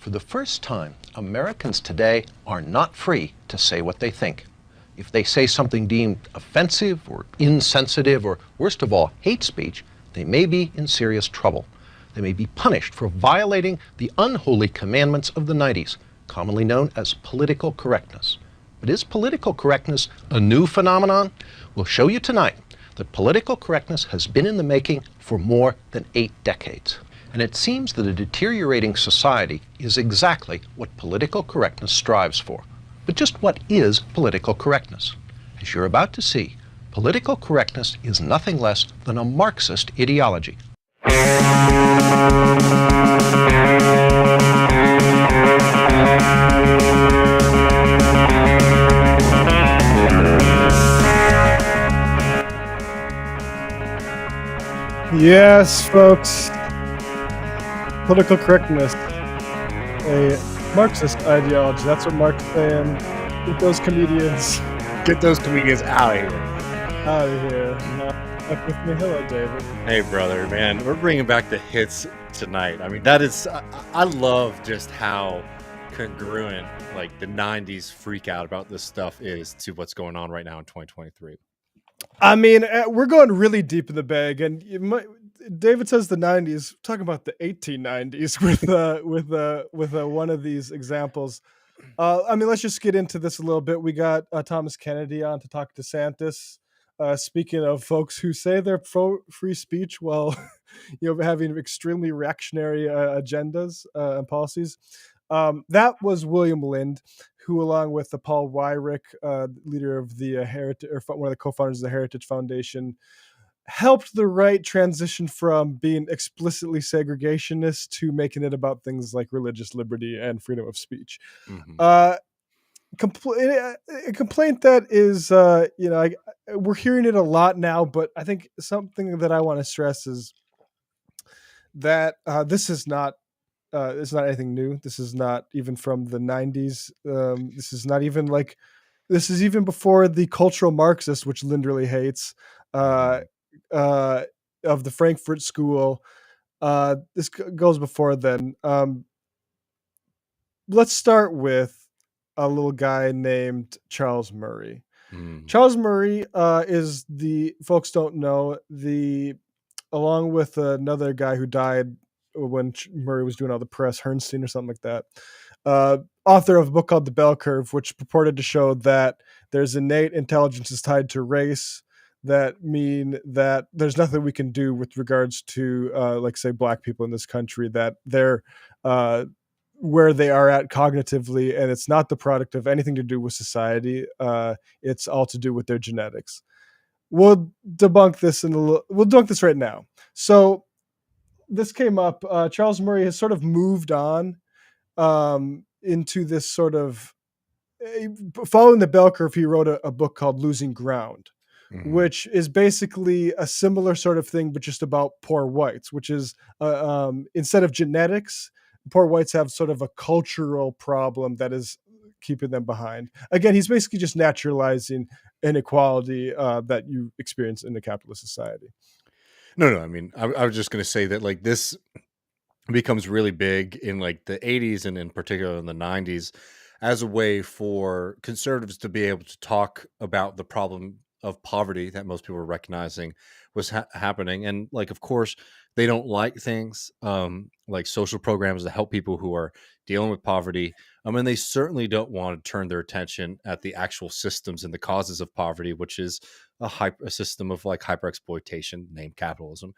For the first time, Americans today are not free to say what they think. If they say something deemed offensive or insensitive or, worst of all, hate speech, they may be in serious trouble. They may be punished for violating the unholy commandments of the 90s, commonly known as political correctness. But is political correctness a new phenomenon? We'll show you tonight that political correctness has been in the making for more than 8 decades. And it seems that a deteriorating society is exactly what political correctness strives for. But just what is political correctness? As you're about to see, political correctness is nothing less than a Marxist ideology. Yes, folks. Political correctness, a Marxist ideology. That's what Mark's saying. Get those comedians out of here. out of here. Up with me. Hello, David. Hey, brother, man. We're bringing back the hits tonight. I mean, that is, I love just how congruent, like, the 90s freak out about this stuff is to what's going on right now in 2023. I mean, we're going really deep in the bag, and David says the 90s. Talking about the 1890s with one of these examples. I mean, let's just get into this a little bit. We got Thomas Kennedy on to talk to DeSantis. Speaking of folks who say they're pro free speech while having extremely reactionary agendas and policies. That was William Lind, who, along with the Paul Weyrich, leader of the Heritage, or one of the co-founders of the Heritage Foundation, helped the right transition from being explicitly segregationist to making it about things like religious liberty and freedom of speech. Mm-hmm. A complaint that is, we're hearing it a lot now, but I think something that I want to stress is that this is not. It's not anything new. This is not even from the 90s. This is not even this is even before the cultural Marxist, which Lind really hates, of the Frankfurt School. This goes before then. Let's start with a little guy named Charles Murray. Charles Murray is folks don't know, along with another guy who died when Murray was doing all the press, Herrnstein or something like that, author of a book called The Bell Curve, which purported to show that there's innate intelligence is tied to race, that mean that there's nothing we can do with regards to, say, black people in this country, that they're where they are at cognitively, and it's not the product of anything to do with society. It's all to do with their genetics. We'll debunk this right now. So, this came up. Charles Murray has sort of moved on into this sort of following the bell curve. He wrote a book called Losing Ground, which is basically a similar sort of thing, but just about poor whites, which is instead of genetics, poor whites have sort of a cultural problem that is keeping them behind. Again, he's basically just naturalizing inequality that you experience in a capitalist society. No. I mean, I was just going to say that this becomes really big in the 80s and in particular in the 90s as a way for conservatives to be able to talk about the problem of poverty that most people were recognizing was happening. And of course, they don't like things like social programs to help people who are dealing with poverty. I mean, they certainly don't want to turn their attention at the actual systems and the causes of poverty, which is a system of hyper exploitation named capitalism.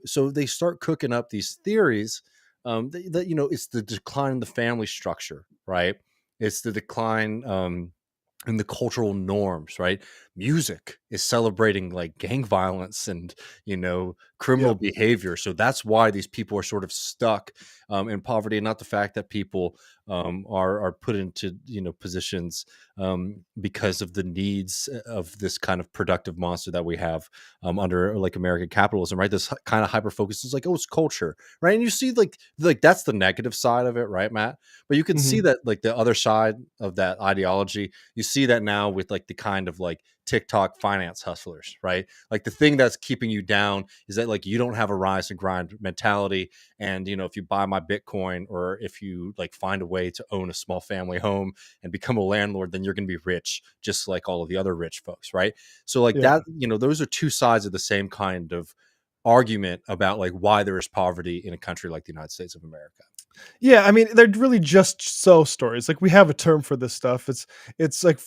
So they start cooking up these theories that it's the decline in the family structure, right? It's the decline in the cultural norms, right? Music is celebrating gang violence and criminal behavior. So that's why these people are sort of stuck in poverty, and not the fact that people are put into positions because of the needs of this kind of productive monster that we have under American capitalism, right? This kind of hyper focus is it's culture, right? And you see that's the negative side of it, right, Matt? But you can see that the other side of that ideology, you see that now with the kind of TikTok finance hustlers, right? Like the thing that's keeping you down is that like you don't have a rise and grind mentality. And, you know, if you buy my Bitcoin, or if you like find a way to own a small family home and become a landlord, then you're going to be rich, just like all of the other rich folks, right? So like that, you know, those are two sides of the same kind of argument about like why there is poverty in a country like the United States of America. Yeah, I mean, they're really just so stories. Like, we have a term for this stuff. It's like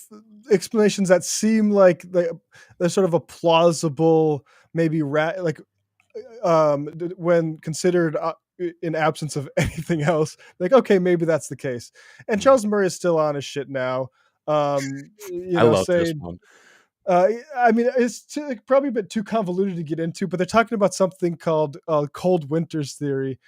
explanations that seem like they're sort of a plausible, maybe when considered in absence of anything else. Like, okay, maybe that's the case. And Charles Murray is still on his shit now. I love this saying, one. I mean, it's probably a bit too convoluted to get into, but they're talking about something called cold winters theory.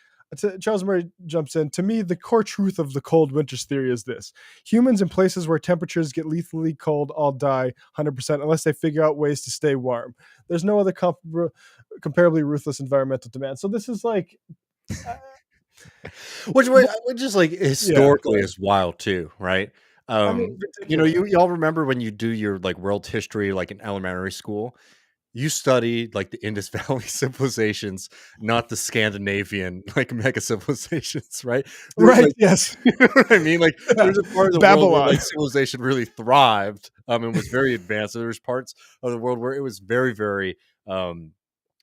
Charles Murray jumps in. To me, the core truth of the cold winters theory is this: humans in places where temperatures get lethally cold all die 100% unless they figure out ways to stay warm. There's no other comparably ruthless environmental demand. So this is like... which is like historically is wild too, right? I mean, you know, you all remember when you do your like world history, like in elementary school, you studied like the Indus Valley civilizations, not the Scandinavian like mega civilizations, right? Right. Like, yes. You know what I mean? Like there's a part of the Babylon. world where like civilization really thrived, and was very advanced. So there's parts of the world where it was very, very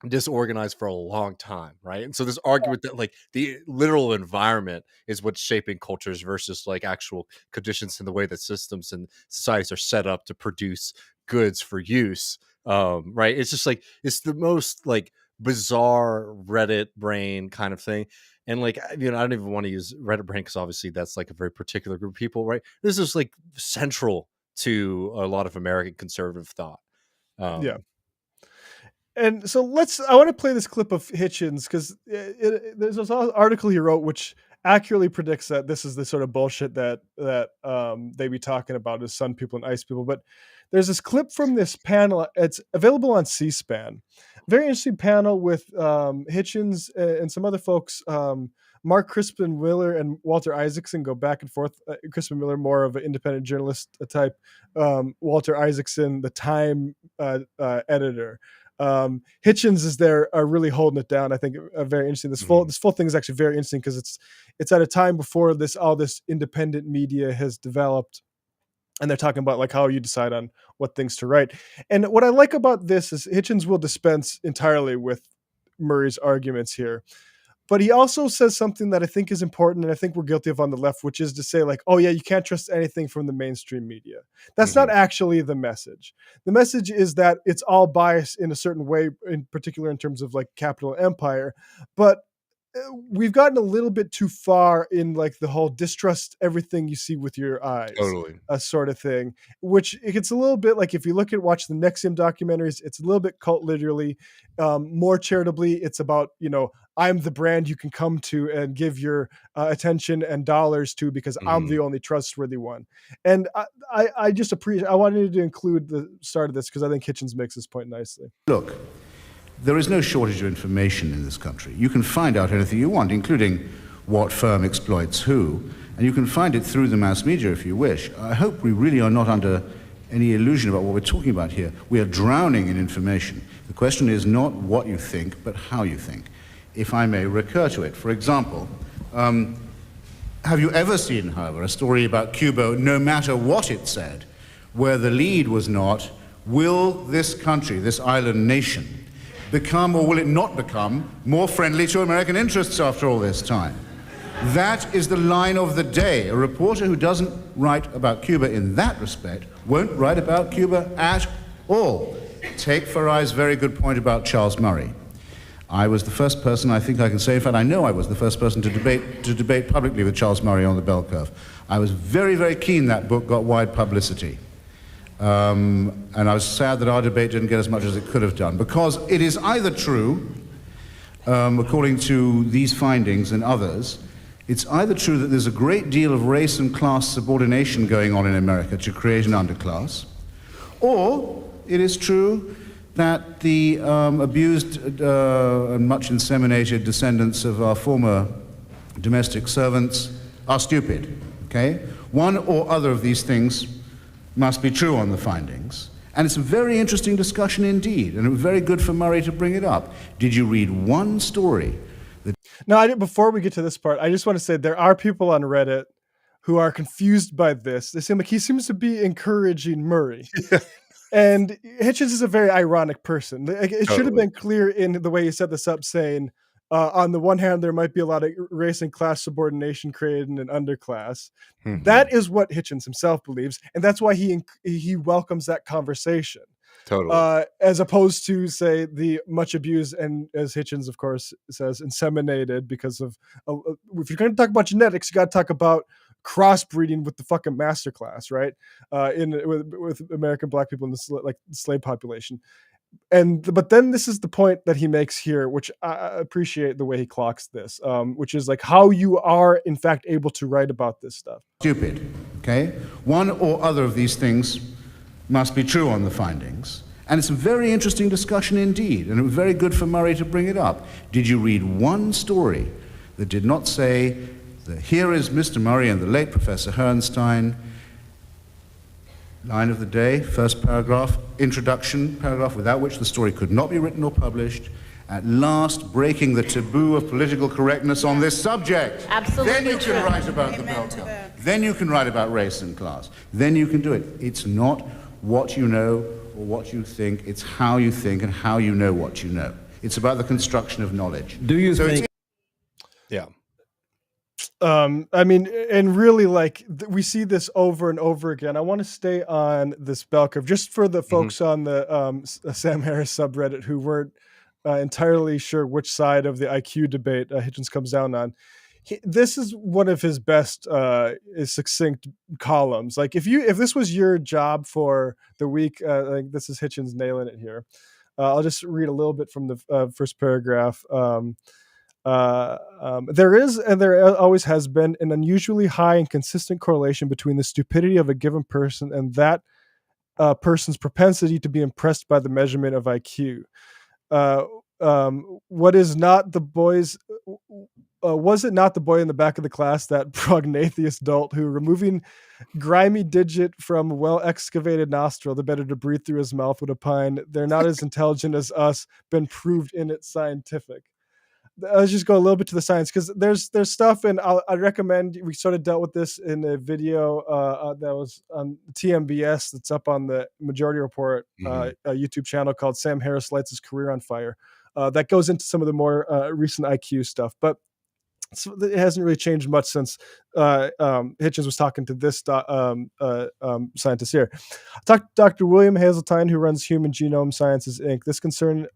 disorganized for a long time, right? And so this argument that like the literal environment is what's shaping cultures versus like actual conditions in the way that systems and societies are set up to produce goods for use, right? It's just like it's the most like bizarre Reddit brain kind of thing. And like, you know, I don't even want to use Reddit brain because obviously that's like a very particular group of people, right? This is like central to a lot of American conservative thought. Yeah. And so I want to play this clip of Hitchens because there's this article he wrote which accurately predicts that this is the sort of bullshit that they be talking about as sun people and ice people. But there's this clip from this panel. It's available on C-SPAN. Very interesting panel with Hitchens and some other folks. Mark Crispin Miller and Walter Isaacson go back and forth. Crispin Miller, more of an independent journalist type. Walter Isaacson, the Time editor. Hitchens is there really holding it down. I think very interesting. This full thing is actually very interesting because it's at a time before all this independent media has developed, and they're talking about like how you decide on what things to write. And what I like about this is Hitchens will dispense entirely with Murray's arguments here. But he also says something that I think is important, and I think we're guilty of on the left, which is to say like, oh yeah, you can't trust anything from the mainstream media. That's not actually the message. The message is that it's all biased in a certain way, in particular in terms of like capital empire. But we've gotten a little bit too far in like the whole distrust everything you see with your eyes, Totally, sort of thing, which it gets a little bit like if you watch the NXIVM documentaries, it's a little bit cult literally. More charitably, it's about, you know, I'm the brand you can come to and give your attention and dollars to because I'm the only trustworthy one. And I just appreciate, I wanted to include the start of this because I think Hitchens makes this point nicely. Look, there is no shortage of information in this country. You can find out anything you want, including what firm exploits who, and you can find it through the mass media if you wish. I hope we really are not under any illusion about what we're talking about here. We are drowning in information. The question is not what you think, but how you think. If I may recur to it. For example, have you ever seen, however, a story about Cuba, no matter what it said, where the lead was not, will this country, this island nation, become, or will it not become, more friendly to American interests after all this time? That is the line of the day. A reporter who doesn't write about Cuba in that respect won't write about Cuba at all. Take Farai's very good point about Charles Murray. I was the first person, I think I can say, in fact I know I was the first person to debate publicly with Charles Murray on the bell curve. I was very, very keen that book got wide publicity. And I was sad that our debate didn't get as much as it could have done, because it is either true, according to these findings and others, it's either true that there's a great deal of race and class subordination going on in America to create an underclass, or it is true that the abused and much inseminated descendants of our former domestic servants are stupid, okay? One or other of these things must be true on the findings, And it's a very interesting discussion indeed, and it was very good for Murray to bring it up. Did you read one story? No, before we get to this part, I just want to say there are people on Reddit who are confused by this. They seem like he seems to be encouraging Murray. And Hitchens is a very ironic person. It should have been clear in the way he set this up, saying, on the one hand, there might be a lot of race and class subordination created in an underclass. Mm-hmm. That is what Hitchens himself believes, and that's why he welcomes that conversation. Totally. As opposed to, say, the much abused, and as Hitchens, of course, says, inseminated, because of if you're going to talk about genetics, you got to talk about crossbreeding with the fucking masterclass, right? With American black people in the slave population. But then this is the point that he makes here, which I appreciate the way he clocks this, which is like how you are in fact able to write about this stuff. Stupid, okay? One or other of these things must be true on the findings. And it's a very interesting discussion indeed, and it was very good for Murray to bring it up. Did you read one story that did not say that here is Mr. Murray and the late Professor Herrnstein, line of the day, first paragraph, introduction paragraph, without which the story could not be written or published, at last breaking the taboo of political correctness on this subject. Absolutely. Then you can write about the bell curve. Then you can write about race and class. Then you can do it. It's not what you know or what you think, it's how you think and how you know what you know. It's about the construction of knowledge. Do you think? Yeah. I mean, and really, like, we see this over and over again. I want to stay on this bell curve just for the folks on the Sam Harris subreddit who weren't entirely sure which side of the IQ debate Hitchens comes down on. This is one of his best succinct columns. Like, if this was your job for the week, like, this is Hitchens nailing it here. I'll just read a little bit from the first paragraph. There is, and there always has been, an unusually high and consistent correlation between the stupidity of a given person and that person's propensity to be impressed by the measurement of IQ. Was it not the boy in the back of the class, that prognathous dolt, who, removing grimy digit from well-excavated nostril, the better to breathe through his mouth, would opine, they're not as intelligent as us, been proved in it scientific. Let's just go a little bit to the science, because there's stuff, and I recommend, we sort of dealt with this in a video that was on TMBS that's up on the Majority Report a YouTube channel called Sam Harris Lights His Career on Fire. That goes into some of the more recent IQ stuff, but it hasn't really changed much since Hitchens was talking to this scientist here. Dr. William Hazeltine, who runs Human Genome Sciences, Inc. This concern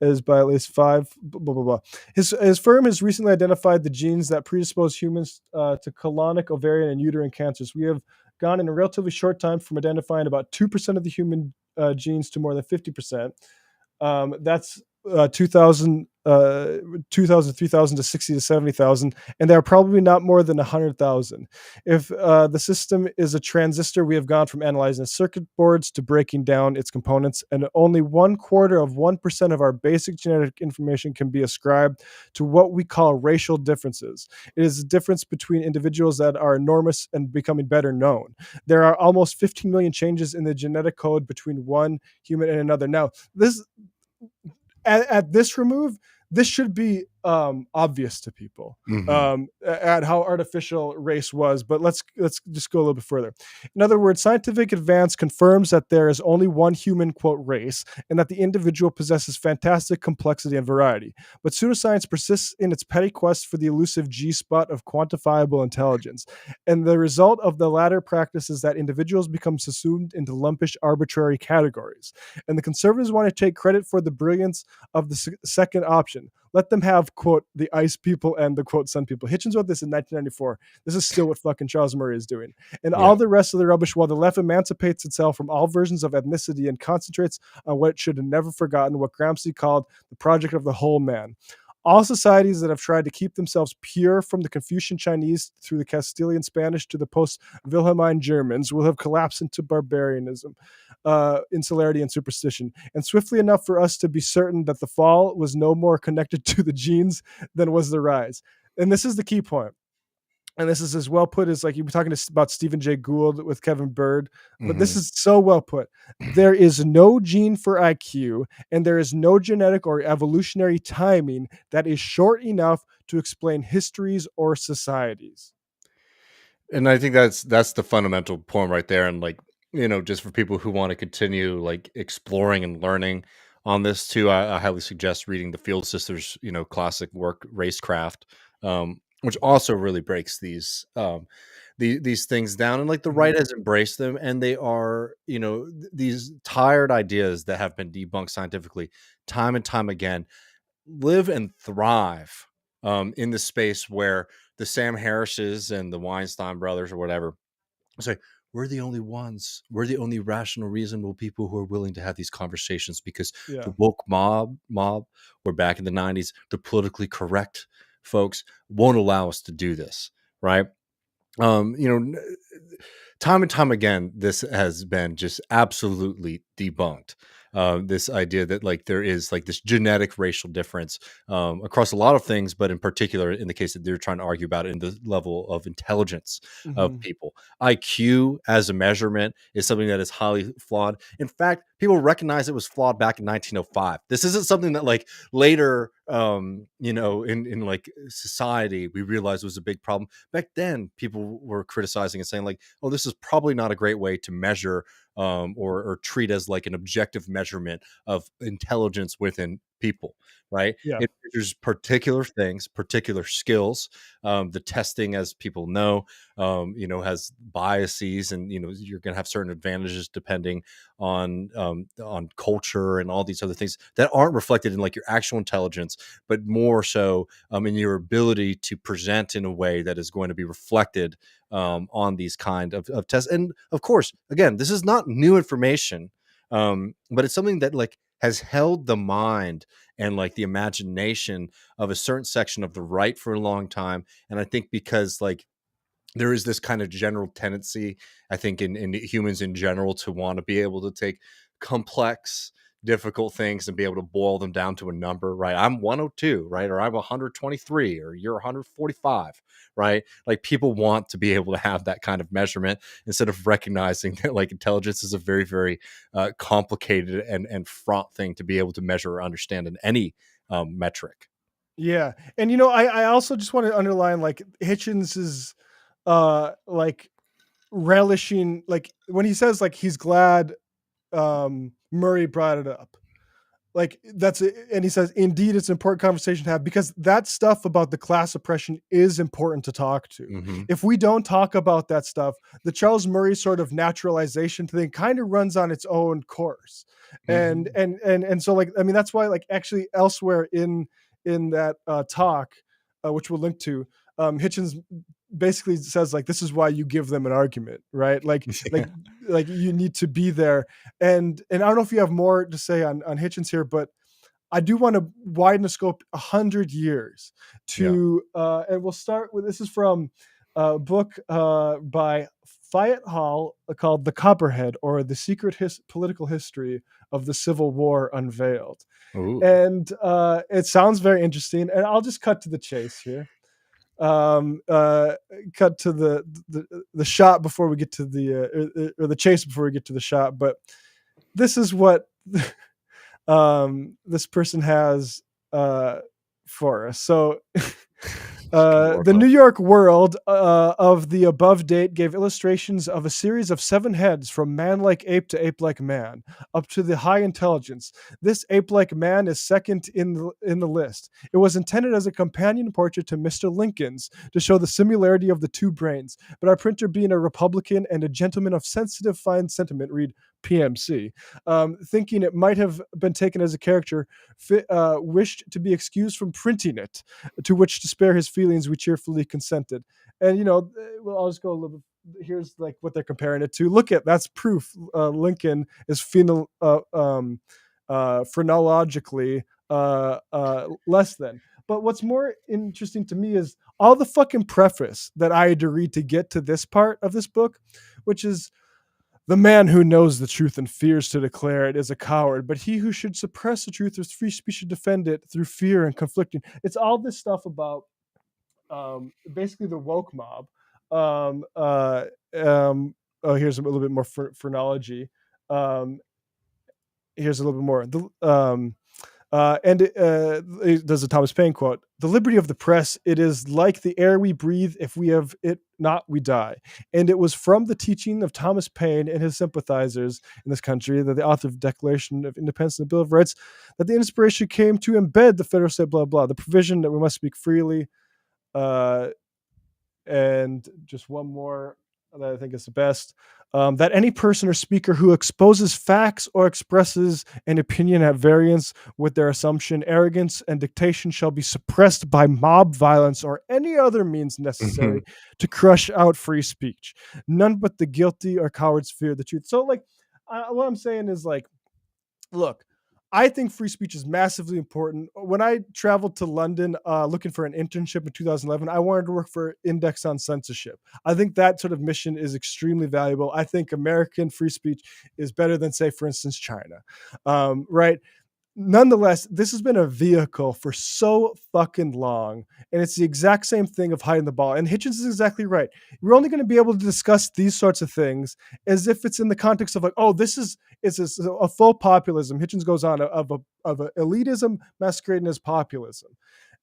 is by at least 5, blah, blah, blah. His firm has recently identified the genes that predispose humans to colonic, ovarian, and uterine cancers. We have gone in a relatively short time from identifying about 2% of the human genes to more than 50%. That's 2,000, 3,000 to 60 to 70,000, and there are probably not more than 100,000. If the system is a transistor, we have gone from analyzing circuit boards to breaking down its components, and only 1/4% of our basic genetic information can be ascribed to what we call racial differences. It is a difference between individuals that are enormous and becoming better known. There are almost 15 million changes in the genetic code between one human and another. Now, this at this remove, this should be obvious to people at how artificial race was, but let's just go a little bit further. In other words, scientific advance confirms that there is only one human, quote, race, and that the individual possesses fantastic complexity and variety. But pseudoscience persists in its petty quest for the elusive G-spot of quantifiable intelligence, and the result of the latter practice is that individuals become subsumed into lumpish, arbitrary categories. And the conservatives want to take credit for the brilliance of the second option. Let them have, quote, the ice people and the, quote, sun people. Hitchens wrote this in 1994. This is still what fucking Charles Murray is doing. And all the rest of the rubbish, while the left emancipates itself from all versions of ethnicity and concentrates on what it should have never forgotten, what Gramsci called the project of the whole man. All societies that have tried to keep themselves pure from the Confucian Chinese through the Castilian Spanish to the post-Wilhelmine Germans will have collapsed into barbarianism, insularity, and superstition. And swiftly enough for us to be certain that the fall was no more connected to the genes than was the rise. And this is the key point. and this is as well put as like you were talking about Stephen Jay Gould with Kevin Bird, but this Mhm. is so well put. There is no gene for IQ, and there is no genetic or evolutionary timing that is short enough to explain histories or societies. And I think that's the fundamental point right there. And like, just for people who want to continue like exploring and learning on this too, I highly suggest reading the Field Sisters, classic work, Racecraft, which also really breaks these things down. And like the right has embraced them, and they are, these tired ideas that have been debunked scientifically time and time again live and thrive in the space where the Sam Harrises and the Weinstein brothers or whatever say, we're the only ones. We're the only rational, reasonable people who are willing to have these conversations because Yeah. the woke mob, we're back in the 90s, the politically correct folks won't allow us to do this, right? Time and time again, this has been just absolutely debunked. This idea that like there is like this genetic racial difference across a lot of things, but in particular, in the case that they're trying to argue about it in the level of intelligence of people, IQ as a measurement is something that is highly flawed. In fact, people recognize it was flawed back in 1905. This isn't something that like later, in like society, we realized was a big problem. Back then, people were criticizing and saying like, oh, this is probably not a great way to measure or treat as like an objective measurement of intelligence within people, right? Yeah. It measures particular things, particular skills. The testing, as people know, has biases, and you're going to have certain advantages depending on culture and all these other things that aren't reflected in like your actual intelligence, but more so in your ability to present in a way that is going to be reflected on these kind of tests. And of course, again, this is not new information, but it's something that like has held the mind and like the imagination of a certain section of the right for a long time. And I think because like there is this kind of general tendency, I think, in humans in general to want to be able to take complex, difficult things and be able to boil them down to a number, right? I'm 102, right? Or I'm 123, or you're 145, right? Like people want to be able to have that kind of measurement instead of recognizing that like intelligence is a very, very complicated and fraught thing to be able to measure or understand in any metric. Yeah. And I also just want to underline like Hitchens is like relishing, like when he says like he's glad Murray brought it up. Like that's it. And he says, indeed, it's an important conversation to have because that stuff about the class oppression is important to talk to. Mm-hmm. If we don't talk about that stuff, the Charles Murray sort of naturalization thing kind of runs on its own course. And so like, I mean, that's why like actually elsewhere in that talk, which we'll link to, Hitchens basically says like, this is why you give them an argument, right? Like you need to be there. And I don't know if you have more to say on Hitchens here, but I do want to widen the scope 100 years to, and we'll start with, this is from a book by Fayette Hall called The Copperhead, or The Secret Political History of the Civil War Unveiled. Ooh. And it sounds very interesting. And I'll just cut to the chase here. Cut to the shot before we get to the or the chase before we get to the shot. But this is what this person has for us. So the New York World of the above date gave illustrations of a series of 7 heads from man-like ape to ape-like man, up to the high intelligence. This ape-like man is second in the list. It was intended as a companion portrait to Mr. Lincoln's to show the similarity of the two brains, but our printer, being a Republican and a gentleman of sensitive, fine sentiment, read PMC, thinking it might have been taken as a caricature, wished to be excused from printing it, to which, to spare his feelings, we cheerfully consented. And well, I'll just go a little bit. Here's like what they're comparing it to. Look at, that's proof Lincoln is phrenologically less than. But what's more interesting to me is all the fucking preface that I had to read to get to this part of this book, which is, the man who knows the truth and fears to declare it is a coward, but he who should suppress the truth with free speech should defend it through fear and conflicting. It's all this stuff about basically the woke mob. Here's a little bit more phrenology. Here's a little bit more. There's a Thomas Paine quote: "The liberty of the press, it is like the air we breathe. If we have it not, we die." And it was from the teaching of Thomas Paine and his sympathizers in this country, that the author of the Declaration of Independence and the Bill of Rights, that the inspiration came to embed the federal state, blah, blah, the provision that we must speak freely. And just one more that I think is the best. That any person or speaker who exposes facts or expresses an opinion at variance with their assumption, arrogance, and dictation shall be suppressed by mob violence or any other means necessary to crush out free speech. None but the guilty or cowards fear the truth. So, like, what I'm saying is, like, look, I think free speech is massively important. When I traveled to London looking for an internship in 2011, I wanted to work for Index on Censorship. I think that sort of mission is extremely valuable. I think American free speech is better than, say, for instance, China, right? Nonetheless, this has been a vehicle for so fucking long, and it's the exact same thing of hiding the ball. And Hitchens is exactly right. We're only going to be able to discuss these sorts of things as if it's in the context of, like, oh, it's a full populism. Hitchens goes on of a elitism masquerading as populism.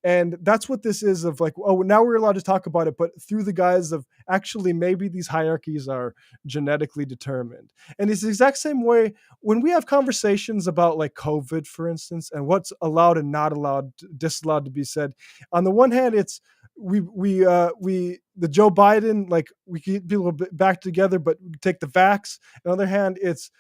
And that's what this is, of like, oh, now we're allowed to talk about it, but through the guise of actually maybe these hierarchies are genetically determined. And it's the exact same way when we have conversations about, like, COVID, for instance, and what's allowed and not allowed, disallowed to be said. On the one hand, it's the Joe Biden, like, we keep people back together, but take the vax. On the other hand, it's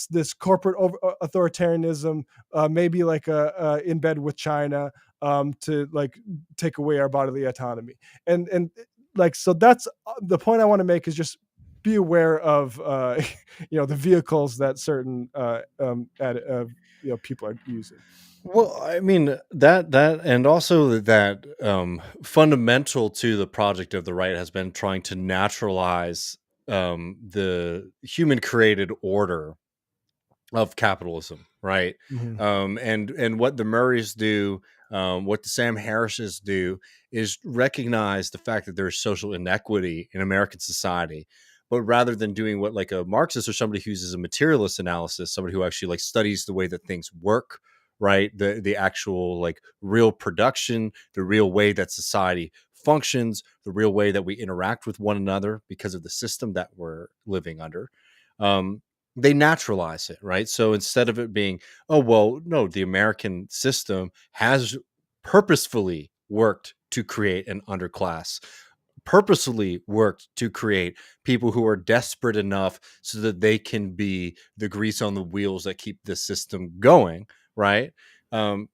this corporate authoritarianism, maybe like in bed with China, to, like, take away our bodily autonomy. And like, so that's the point I want to make, is just be aware of the vehicles that certain people are using. Well, I mean, that and also that fundamental to the project of the right has been trying to naturalize the human created order of capitalism, right? Mm-hmm. And what the Murrays do, what the Sam Harrises do, is recognize the fact that there's social inequity in American society. But rather than doing what, like, a Marxist or somebody who uses a materialist analysis, somebody who actually, like, studies the way that things work, right? The actual, like, real production, the real way that society functions, the real way that we interact with one another because of the system that we're living under. They naturalize it, right? So instead of it being, oh, well, no, the American system has purposefully worked to create an underclass, purposefully worked to create people who are desperate enough so that they can be the grease on the wheels that keep the system going, right?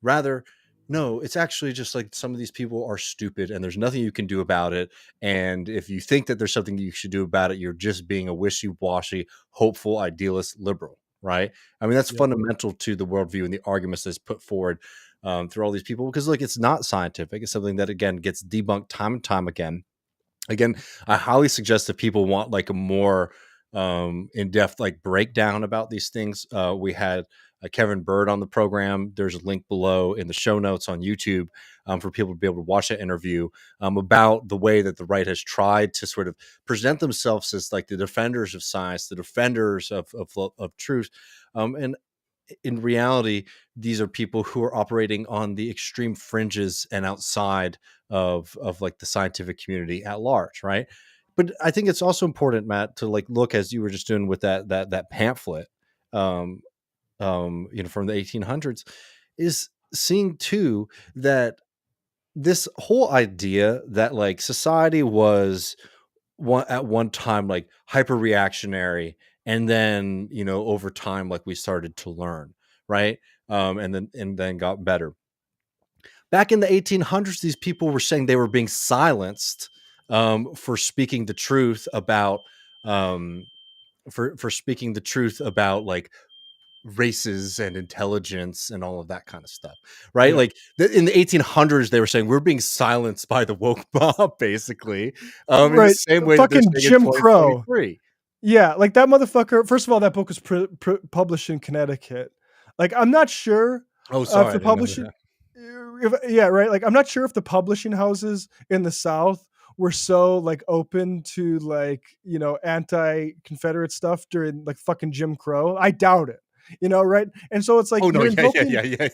Rather, no, it's actually just like, some of these people are stupid and there's nothing you can do about it. And if you think that there's something you should do about it, you're just being a wishy-washy, hopeful, idealist liberal, right? I mean, that's fundamental to the worldview and the arguments that's put forward through all these people, because, like, it's not scientific. It's something that, again, gets debunked time and time again. Again, I highly suggest that people want, like, a more in-depth, like, breakdown about these things. We had Kevin Bird on the program. There's a link below in the show notes on YouTube for people to be able to watch that interview about the way that the right has tried to sort of present themselves as, like, the defenders of science, the defenders of truth. And in reality, these are people who are operating on the extreme fringes and outside of like the scientific community at large, right? But I think it's also important, Matt, to, like, look, as you were just doing with that pamphlet, from the 1800s, is seeing too that this whole idea that, like, society was at one time, like, hyper reactionary, and then, over time, like, we started to learn, right? And then got better. Back in the 1800s, these people were saying they were being silenced for speaking the truth about for speaking the truth about, like, races and intelligence and all of that kind of stuff, right? Yeah. Like, in the 1800s, they were saying we're being silenced by the woke mob, basically. In the same way that they're Fucking saying in Jim Crow. 2023. Yeah, like, that motherfucker. First of all, that book was published in Connecticut. Like, I'm not sure Oh, sorry, if I the didn't know publisher. that. yeah, right. Like, I'm not sure if the publishing houses in the South were so like open to like, anti-Confederate stuff during like fucking Jim Crow. I doubt it. Right? And so it's like Oh no, you're invoking, yeah.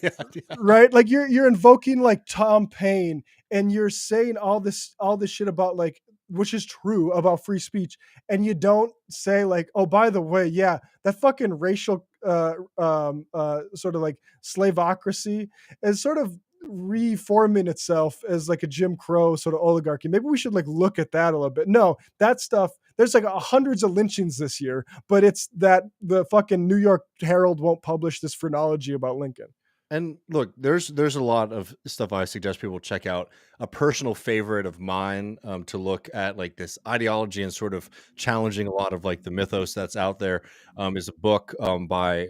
right? Like you're invoking like Tom Paine, and you're saying all this shit about like, which is true about free speech, and you don't say like, oh, by the way, yeah, that fucking racial sort of like slavocracy is sort of reforming itself as like a Jim Crow sort of oligarchy. Maybe we should like look at that a little bit. No, that stuff, there's like hundreds of lynchings this year, but it's that the fucking New York Herald won't publish this phrenology about Lincoln. And look, there's a lot of stuff I suggest people check out. A personal favorite of mine, to look at like this ideology and sort of challenging a lot of like the mythos that's out there, is a book by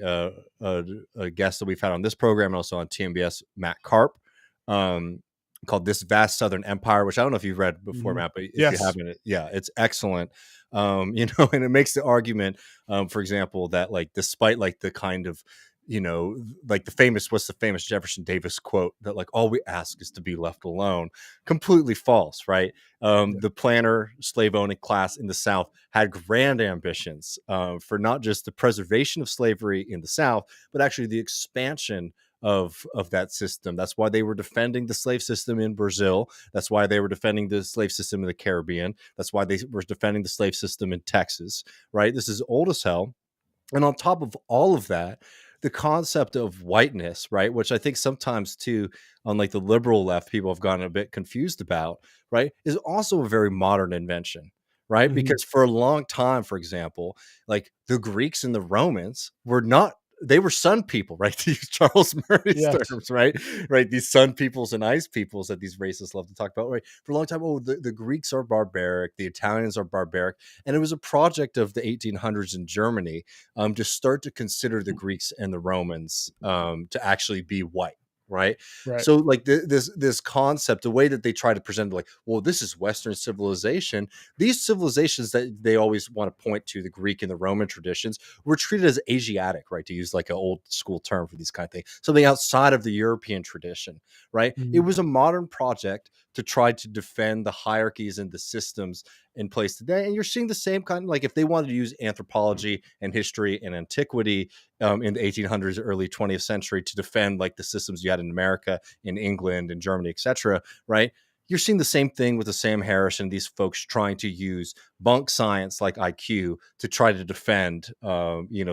a guest that we've had on this program and also on TMBS, Matt Karp, called "This Vast Southern Empire," which I don't know if you've read before, Matt, but if Yes. you haven't, yeah, it's excellent. And it makes the argument, for example, that like despite like the kind of like what's the famous Jefferson Davis quote that like all we ask is to be left alone, completely false, right? The planter slave owning class in the South had grand ambitions, for not just the preservation of slavery in the South, but actually the expansion of that system. That's why they were defending the slave system in Brazil. That's why they were defending the slave system in the Caribbean. That's why they were defending the slave system in Texas, right? This is old as hell. And on top of all of that, the concept of whiteness, right, which I think sometimes too, on like the liberal left, people have gotten a bit confused about, right, is also a very modern invention, right? Because for a long time, for example, like the Greeks and the Romans they were sun people, right? To use Charles Murray's terms, right? These sun peoples and ice peoples that these racists love to talk about, right? For a long time, the Greeks are barbaric, the Italians are barbaric. And it was a project of the 1800s in Germany, to start to consider the Greeks and the Romans, to actually be white. Right. So like this concept, the way that they try to present like, well, this is Western civilization. These civilizations that they always want to point to, the Greek and the Roman traditions, were treated as Asiatic, right? To use like an old school term for these kind of things, something outside of the European tradition, right? It was a modern project to try to defend the hierarchies and the systems in place today. And you're seeing the same kind of, like, if they wanted to use anthropology and history and antiquity, in the 1800s, early 20th century, to defend like the systems you had in America, in England, and Germany, etc., right? You're seeing the same thing with the Sam Harris and these folks trying to use bunk science like IQ to try to defend,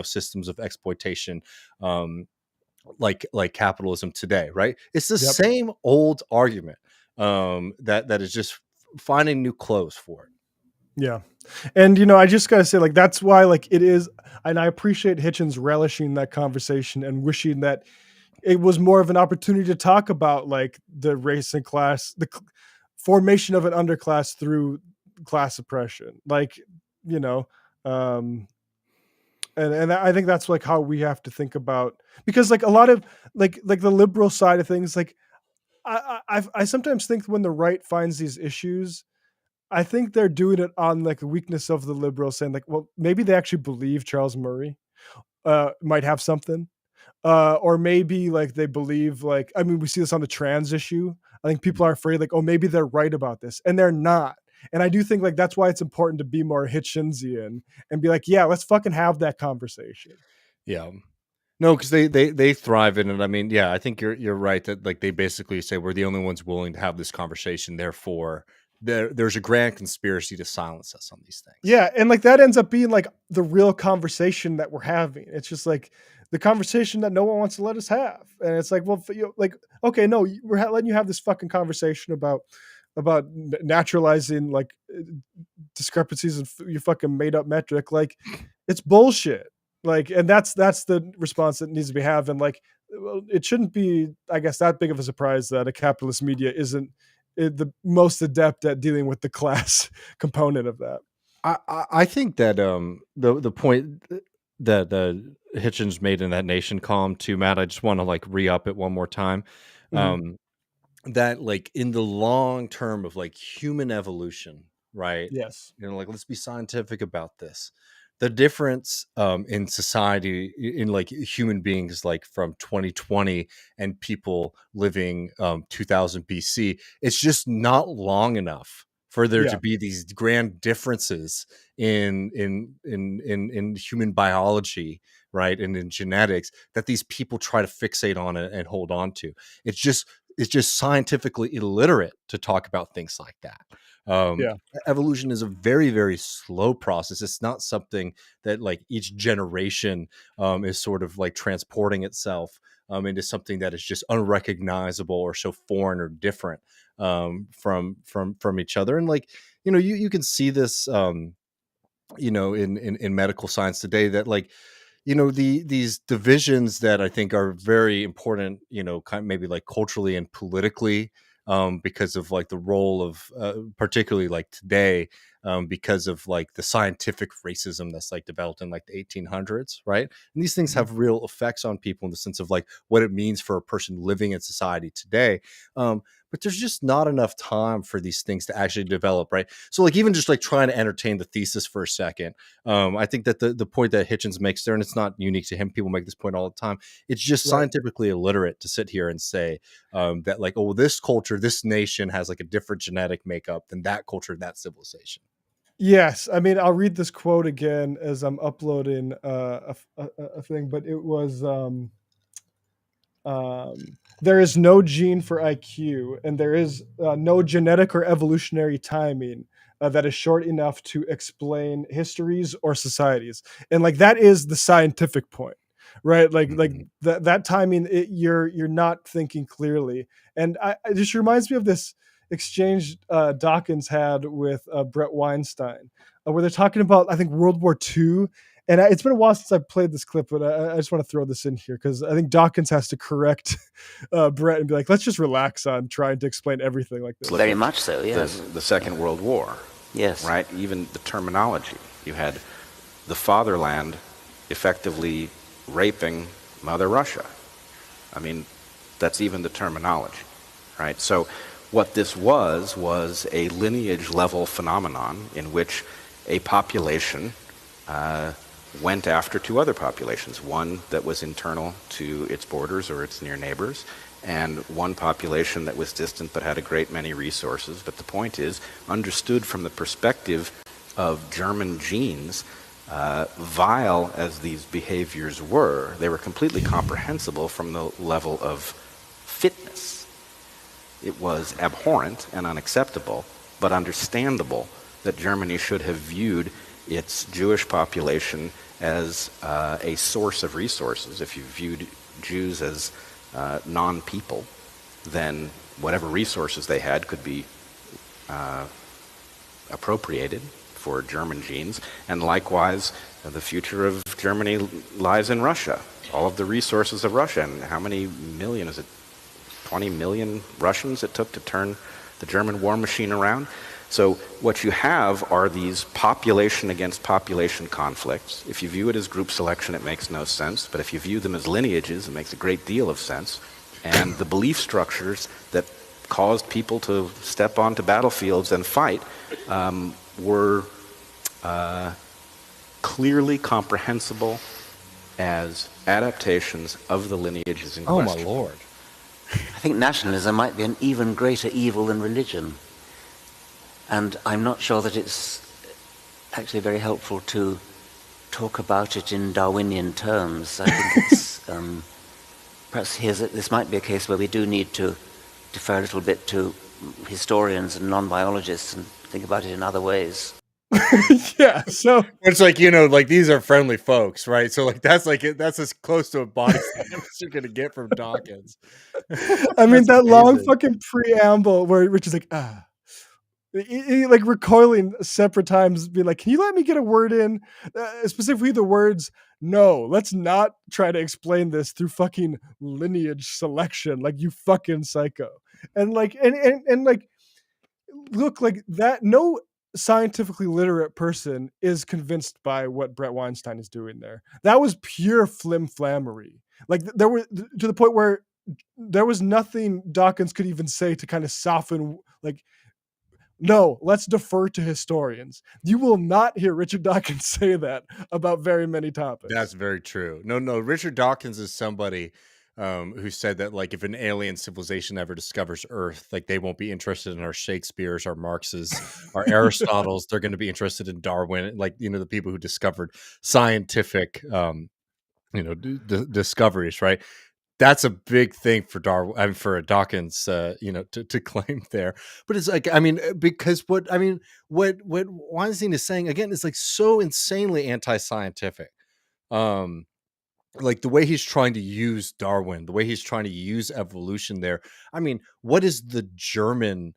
systems of exploitation, like capitalism today, right? It's the same old argument, that is just finding new clothes for it. Yeah. And, I just got to say, like, that's why, like, it is, and I appreciate Hitchens relishing that conversation and wishing that it was more of an opportunity to talk about, like, the race and class, formation of an underclass through class oppression. Like, and I think that's like how we have to think about, because like a lot of like the liberal side of things, like I sometimes think when the right finds these issues, I think they're doing it on like a weakness of the liberals, saying like, well, maybe they actually believe Charles Murray might have something, or maybe like they believe, like, I mean, we see this on the trans issue. I think people are afraid like, oh, maybe they're right about this, and they're not. And I do think like that's why it's important to be more Hitchensian and be like, yeah, let's fucking have that conversation. Yeah. No, because they thrive in it. I mean, yeah, I think you're right that like they basically say we're the only ones willing to have this conversation. Therefore, there's a grand conspiracy to silence us on these things. Yeah, and like that ends up being like the real conversation that we're having. It's just like the conversation that no one wants to let us have, and it's like, well, like, okay, no, we're letting you have this fucking conversation about naturalizing like discrepancies in your fucking made up metric. Like, it's bullshit. Like, and that's the response that needs to be had. And like, it shouldn't be, I guess, that big of a surprise that a capitalist media isn't the most adept at dealing with the class component of that. I think that the point that Hitchens made in that Nation column too, Matt, I just want to like re-up it one more time. That like in the long term of like human evolution, right? Yes. Like, let's be scientific about this. the difference in society, in like human beings, like from 2020 and people living 2000 BC, it's just not long enough for there to Yeah. be these grand differences in human biology, right, and in genetics that these people try to fixate on and hold on to. It's just scientifically illiterate to talk about things like that. Yeah. Evolution is a very, very slow process. It's not something that like each generation is sort of like transporting itself into something that is just unrecognizable or so foreign or different from each other. And like, you can see this in medical science today, that like, these divisions that I think are very important, kind of maybe like culturally and politically, because of like the role of particularly like today, because of like the scientific racism that's like developed in like the 1800s, right? And these things have real effects on people in the sense of like what it means for a person living in society today. But there's just not enough time for these things to actually develop, right? So like, even just like trying to entertain the thesis for a second, I think that the point that Hitchens makes there, and it's not unique to him, people make this point all the time, it's just Right. scientifically illiterate to sit here and say that like, oh, this culture, this nation has like a different genetic makeup than that culture, that civilization. Yes, I mean, I'll read this quote again as I'm uploading a thing, but it was there is no gene for IQ, and there is no genetic or evolutionary timing that is short enough to explain histories or societies. And like that is the scientific point, right? Like that timing, you're not thinking clearly. And it just reminds me of this exchange Dawkins had with Brett Weinstein, where they're talking about, I think, World War II. And it's been a while since I played this clip, but I just want to throw this in here because I think Dawkins has to correct Brett and be like, let's just relax on trying to explain everything like this. Very much so, yes. The Second World War. Yes. Right? Even the terminology. You had the fatherland effectively raping Mother Russia. I mean, that's even the terminology, right? So what this was a lineage-level phenomenon in which a population went after two other populations, one that was internal to its borders or its near neighbors, and one population that was distant but had a great many resources. But the point is, understood from the perspective of German genes, vile as these behaviors were, they were completely comprehensible from the level of fitness. It was abhorrent and unacceptable, but understandable that Germany should have viewed its Jewish population as a source of resources. If you viewed Jews as non-people, then whatever resources they had could be appropriated for German genes. And likewise, the future of Germany lies in Russia. All of the resources of Russia, and how many million, is it 20 million Russians it took to turn the German war machine around? So what you have are these population against population conflicts. If you view it as group selection, it makes no sense. But if you view them as lineages, it makes a great deal of sense. And the belief structures that caused people to step onto battlefields and fight were clearly comprehensible as adaptations of the lineages in question. Oh, my Lord. I think nationalism might be an even greater evil than religion. And I'm not sure that it's actually very helpful to talk about it in Darwinian terms. I think it's perhaps this might be a case where we do need to defer a little bit to historians and non-biologists and think about it in other ways. Yeah, so It's like, like these are friendly folks, right? So like that's as close to a body slam as you're gonna get from Dawkins. I mean, That's that long amazing. fucking preamble where Rich is like, he like recoiling separate times, being like, can you let me get a word in? Specifically the words, no, let's not try to explain this through fucking lineage selection, like you fucking psycho. And like, and like, look, like that, no scientifically literate person is convinced by what Brett Weinstein is doing there. That was pure flim-flammery. Like there were, to the point where there was nothing Dawkins could even say to kind of soften, like, No, let's defer to historians. You will not hear Richard Dawkins say that about very many topics. That's very true. No. Richard Dawkins is somebody who said that, like, if an alien civilization ever discovers Earth, like, they won't be interested in our Shakespeare's, our Marx's, our Aristotle's. They're going to be interested in Darwin, like, the people who discovered scientific, discoveries, right? That's a big thing for Darwin, I mean, for Dawkins, to claim there. But it's like, I mean, because what Weinstein is saying again is like so insanely anti-scientific. Like the way he's trying to use Darwin, the way he's trying to use evolution there. I mean, what is the German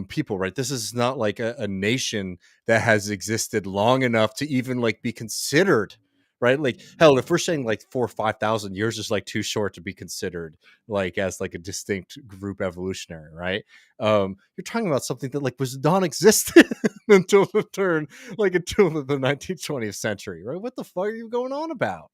people, right? This is not like a nation that has existed long enough to even like be considered, right? Like, hell, if we're saying like 4,000 or 5,000 years is like too short to be considered like as like a distinct group evolutionary, right? You're talking about something that like was non-existent until the 19th, 20th century, right? What the fuck are you going on about?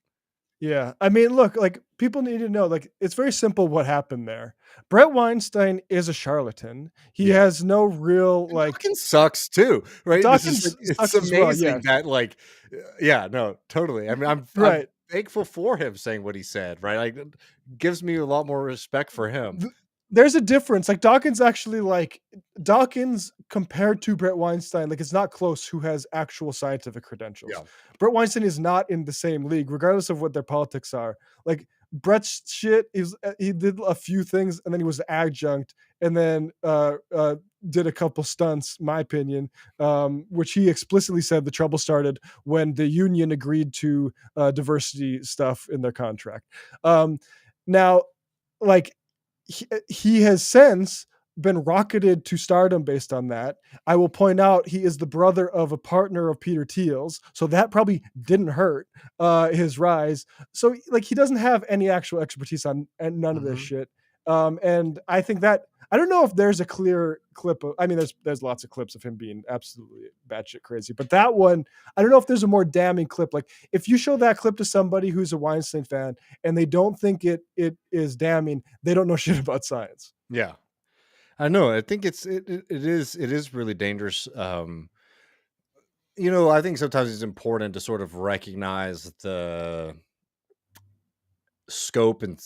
Yeah. I mean, look, like people need to know, like, it's very simple what happened there. Brett Weinstein is a charlatan. He Yeah. has no real, And like, Dawkins sucks too, right? Dawkins It's sucks as well, amazing yes. that, like, yeah, no, totally. I mean, I'm Right. thankful for him saying what he said, right? Like, it gives me a lot more respect for him. There's a difference. Like Dawkins actually, like Dawkins compared to Brett Weinstein, like it's not close who has actual scientific credentials. Yeah. Brett Weinstein is not in the same league, regardless of what their politics are. Like Brett's shit is he did a few things and then he was adjunct and then did a couple stunts, my opinion, which he explicitly said the trouble started when the union agreed to diversity stuff in their contract. Now, like he has since been rocketed to stardom based on that. I will point out he is the brother of a partner of Peter Thiel's, so that probably didn't hurt his rise. So like he doesn't have any actual expertise on and none of this shit. And I think that I don't know if there's a clear clip of, I mean, there's lots of clips of him being absolutely batshit crazy, but that one, I don't know if there's a more damning clip. Like if you show that clip to somebody who's a Weinstein fan and they don't think it is damning, they don't know shit about science. Yeah. I know. I think it is really dangerous. I think sometimes it's important to sort of recognize the scope and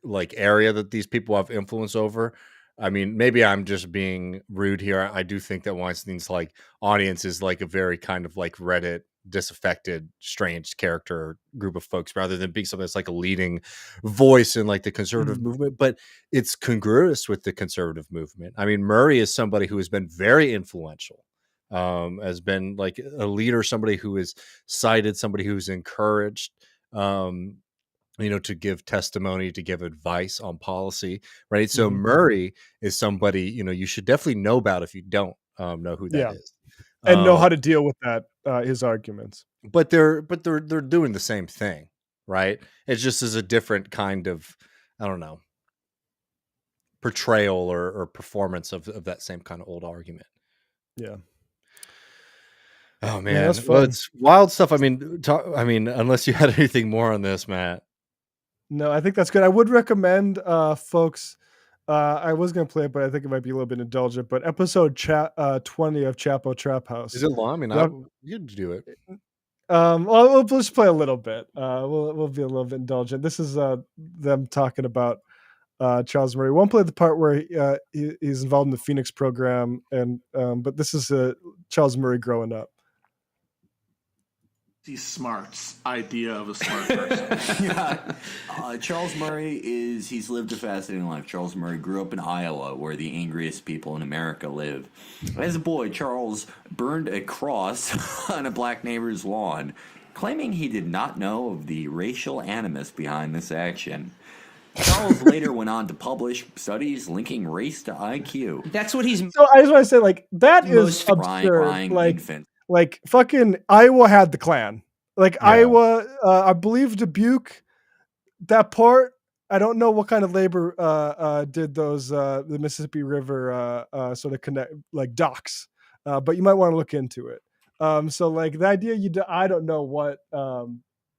like area that these people have influence over. I mean, maybe I'm just being rude here. I do think that Weinstein's like audience is like a very kind of like Reddit disaffected, strange character group of folks rather than being something that's like a leading voice in like the conservative movement, but it's congruous with the conservative movement. I mean, Murray is somebody who has been very influential, has been like a leader, somebody who is cited, somebody who's encouraged, to give testimony, to give advice on policy, right? So Murray is somebody, you should definitely know about if you don't know who that is. And know how to deal with that, his arguments. But they're doing the same thing, right? It just is a different kind of, I don't know, portrayal or performance of that same kind of old argument. Yeah. Oh man, well, it's wild stuff. I mean, unless you had anything more on this, Matt. No, I think that's good. I would recommend folks. I was going to play it, but I think it might be a little bit indulgent. But episode 20 of Chapo Trap House. Is it long? I mean, you'd do it. We'll just play a little bit. We'll be a little bit indulgent. This is them talking about Charles Murray. Won't play the part where he's involved in the Phoenix program, and but this is Charles Murray growing up. Smart's idea of a smart person. Yeah. Charles Murray he's lived a fascinating life. Charles Murray grew up in Iowa, where the angriest people in America live. As a boy, Charles burned a cross on a black neighbor's lawn, claiming he did not know of the racial animus behind this action. Charles later went on to publish studies linking race to IQ. That's what he's. So I just want to say, like, that is absurd. Like fucking Iowa had the Klan. Like Iowa, I believe Dubuque, that part, I don't know what kind of labor did those the Mississippi River sort of connect, like docks, but you might want to look into it. So like the idea I don't know what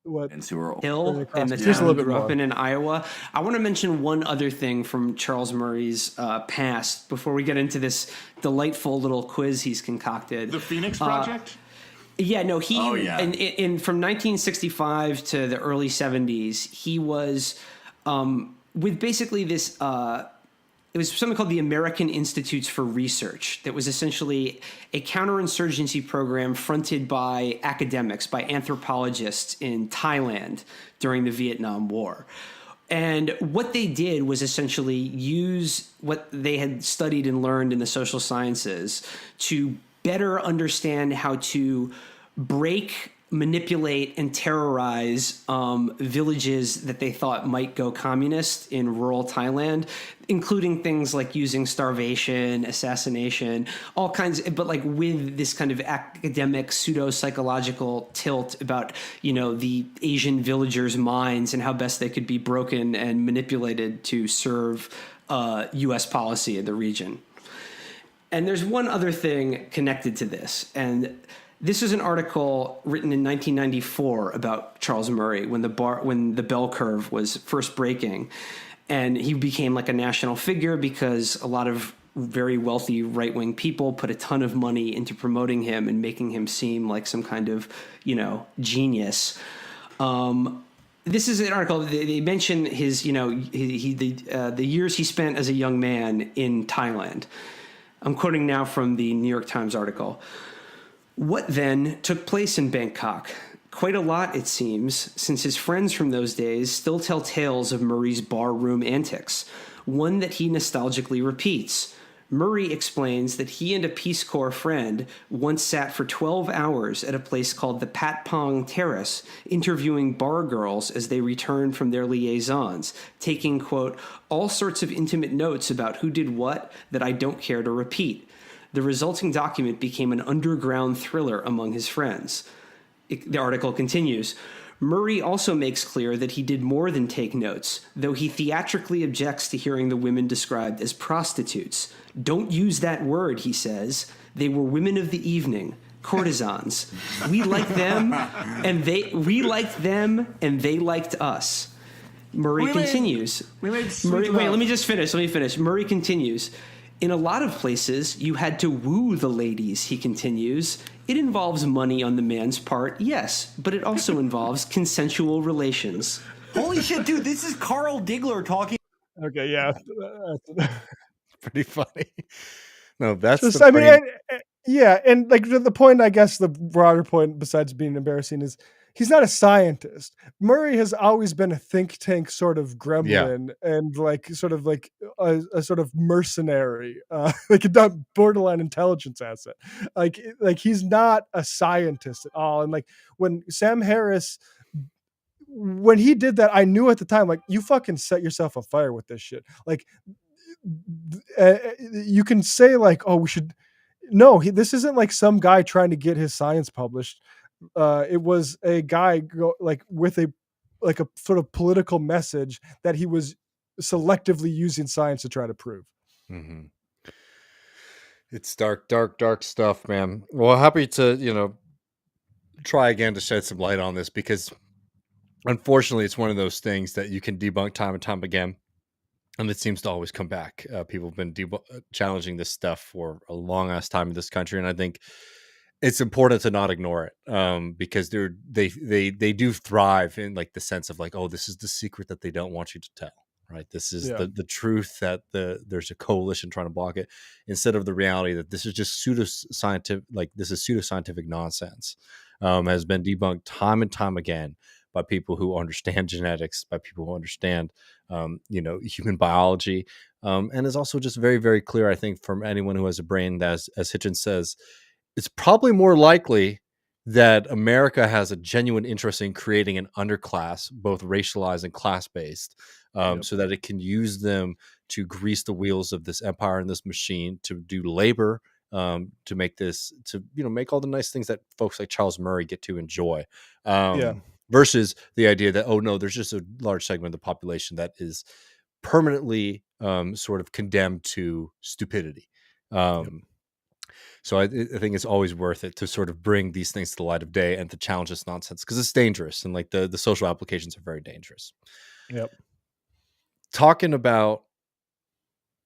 what And so we're Hill in the just a town little he bit grew up more. in Iowa. I want to mention one other thing from Charles Murray's past before we get into this delightful little quiz he's concocted. The Phoenix Project? Yeah, no, he Oh, yeah. in from 1965 to the early 70s, he was with basically this. It was something called the American Institutes for Research that was essentially a counterinsurgency program fronted by academics, by anthropologists in Thailand during the Vietnam War. And what they did was essentially use what they had studied and learned in the social sciences to better understand how to break, manipulate, and terrorize villages that they thought might go communist in rural Thailand, including things like using starvation, assassination, all kinds, but like with this kind of academic pseudo-psychological tilt about, the Asian villagers' minds and how best they could be broken and manipulated to serve U.S. policy in the region. And there's one other thing connected to this, and this is an article written in 1994 about Charles Murray when the bell curve was first breaking, and he became like a national figure because a lot of very wealthy right-wing people put a ton of money into promoting him and making him seem like some kind of, genius. This is an article. They mention his, the years he spent as a young man in Thailand. I'm quoting now from the New York Times article. What then took place in Bangkok? Quite a lot, it seems, since his friends from those days still tell tales of Murray's barroom antics, one that he nostalgically repeats. Murray explains that he and a Peace Corps friend once sat for 12 hours at a place called the Pat Pong Terrace, interviewing bar girls as they returned from their liaisons, taking, quote, all sorts of intimate notes about who did what that I don't care to repeat. The resulting document became an underground thriller among his friends. The article continues. Murray also makes clear that he did more than take notes, though he theatrically objects to hearing the women described as prostitutes. Don't use that word, he says. They were women of the evening, courtesans. We liked them, and they liked us. Murray continues. Let me finish. Murray continues. In a lot of places, you had to woo the ladies, he continues. It involves money on the man's part, yes, but it also involves consensual relations. Holy shit, dude, this is Carl Diggler talking. Okay, yeah. Pretty funny. No, that's Just, the brain. yeah, and like the point, I guess the broader point, besides being embarrassing, is he's not a scientist. Murray has always been a think tank sort of gremlin, and like sort of like a sort of mercenary, like a borderline intelligence asset. Like he's not a scientist at all. And like when Sam Harris, when he did that, I knew at the time, like, you fucking set yourself on fire with this shit. Like, you can say like, oh, we should. No, this isn't like some guy trying to get his science published. It was a guy with a sort of political message that he was selectively using science to try to prove. Mm-hmm. It's dark stuff, man. Well, happy to, try again to shed some light on this, because unfortunately it's one of those things that you can debunk time and time again. And it seems to always come back. People have been challenging this stuff for a long ass time in this country, and I think it's important to not ignore it, because they do thrive in like the sense of like, oh, this is the secret that they don't want you to tell, right? This is the truth that there's a coalition trying to block it, instead of the reality that this is just pseudoscientific, like this is pseudoscientific nonsense, has been debunked time and time again by people who understand genetics, by people who understand, human biology, and is also just very, very clear, I think, from anyone who has a brain, that, as Hitchens says, it's probably more likely that America has a genuine interest in creating an underclass, both racialized and class-based, so that it can use them to grease the wheels of this empire and this machine, to do labor, to make this, to make all the nice things that folks like Charles Murray get to enjoy. Versus the idea that, oh no, there's just a large segment of the population that is permanently sort of condemned to stupidity. So I think it's always worth it to sort of bring these things to the light of day and to challenge this nonsense, because it's dangerous, and like the social applications are very dangerous. Yep. Talking about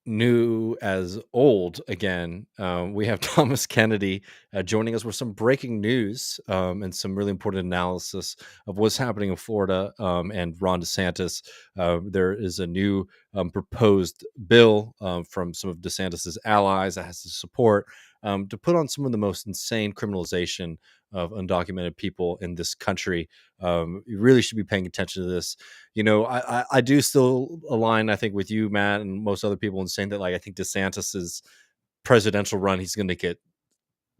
new as old again, we have Thomas Kennedy joining us with some breaking news and some really important analysis of what's happening in Florida and Ron DeSantis. There is a new proposed bill from some of DeSantis's allies that has to support to put on some of the most insane criminalization of undocumented people in this country. You really should be paying attention to this. You know, I do still align, I think, with you, Matt, and most other people in saying that, like, I think DeSantis's presidential run, he's going to get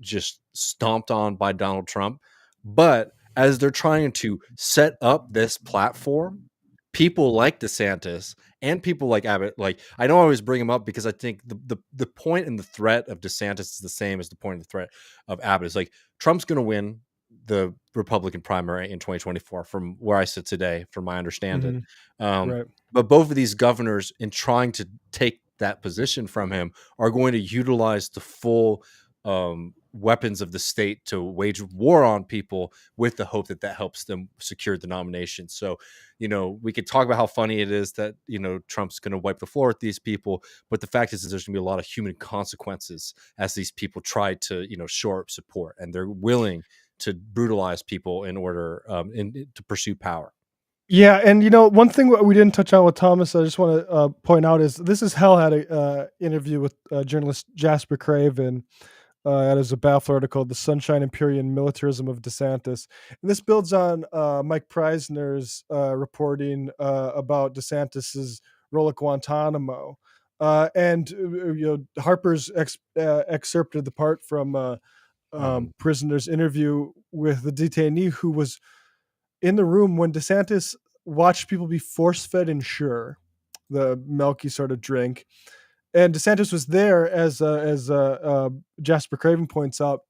just stomped on by Donald Trump. But as they're trying to set up this platform, people like DeSantis and people like Abbott, like, I don't always bring him up because I think the point and the threat of DeSantis is the same as the point and the threat of Abbott. Is like, Trump's going to win the Republican primary in 2024 from where I sit today, from my understanding. Right. But both of these governors, in trying to take that position from him, are going to utilize the full weapons of the state to wage war on people with the hope that that helps them secure the nomination. So, you know, we could talk about how funny it is that, you know, Trump's going to wipe the floor with these people, but the fact is that there's going to be a lot of human consequences as these people try to, you know, shore up support, and they're willing to brutalize people in order to pursue power. Yeah, and you know, one thing we didn't touch on with Thomas, I just want to point out, is This Is Hell had a interview with journalist Jasper Craven. That is a Baffler article, "The Sunshine, Imperium, Militarism of DeSantis." And this builds on Mike Preisner's reporting about DeSantis's role at Guantanamo. And you know, Harper's excerpted the part from Prisoner's interview with the detainee who was in the room when DeSantis watched people be force-fed Ensure, the milky sort of drink. And DeSantis was there, as Jasper Craven points out,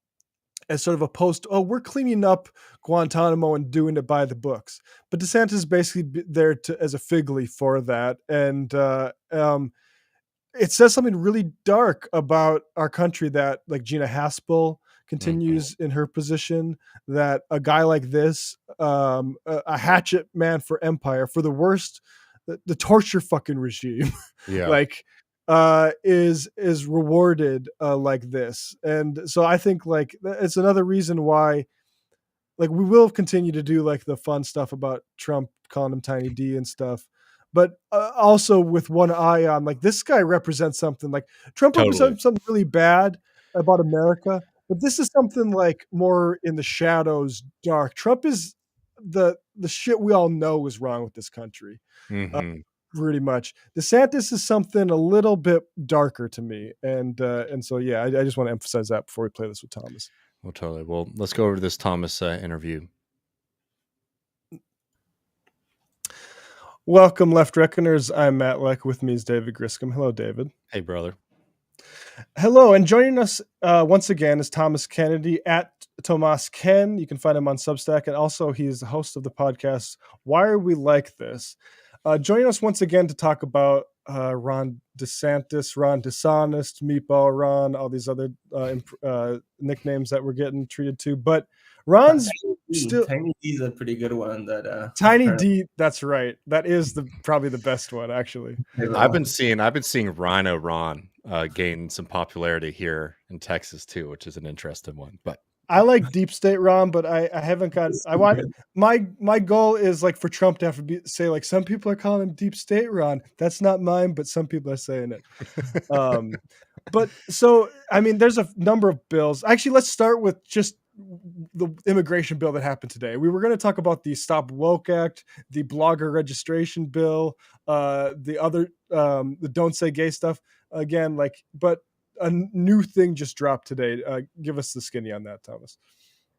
as sort of a post, oh, we're cleaning up Guantanamo and doing it by the books. But DeSantis is basically there as a fig leaf for that. And it says something really dark about our country, that, like, Gina Haspel continues in her position, that a guy like this, a hatchet man for empire, for the worst, the torture fucking regime, Yeah. like, is rewarded like this. And so I think, like, it's another reason why, like, we will continue to do, like, the fun stuff about Trump calling him Tiny D and stuff, but also with one eye on, like, this guy represents something. Like, Trump represents something really bad about America, but this is something, like, more in the shadows, dark. Trump is the shit we all know is wrong with this country. Pretty much. DeSantis is something a little bit darker to me, and so yeah, I just want to emphasize that before we play this with Thomas. Well, totally. Well, let's go over to this Thomas interview. Welcome, Left Reckoners. I'm Matt Leck. With me is David Griscom. Hello, David. Hey, brother. Hello, and joining us once again is Thomas Kennedy, at Tomas Ken. You can find him on Substack, and also he's the host of the podcast Why Are We Like This? Joining us once again to talk about Ron DeSantis, Ron Dishonest, Meatball Ron, all these other nicknames that we're getting treated to. But Ron's still... Tiny D is a pretty good one. That Tiny D, that's right. That is probably the best one, actually. I've been seeing Rhino Ron gain some popularity here in Texas too, which is an interesting one. But I like Deep State Ron, but I haven't got. I want my goal is, like, for Trump to have to say, like, some people are calling him Deep State Ron. That's not mine, but some people are saying it. But so, I mean, there's a number of bills. Actually, let's start with just the immigration bill that happened today. We were going to talk about the Stop Woke Act, the blogger registration bill, the other, the Don't Say Gay stuff again, like, but a new thing just dropped today. Give us the skinny on that, Thomas.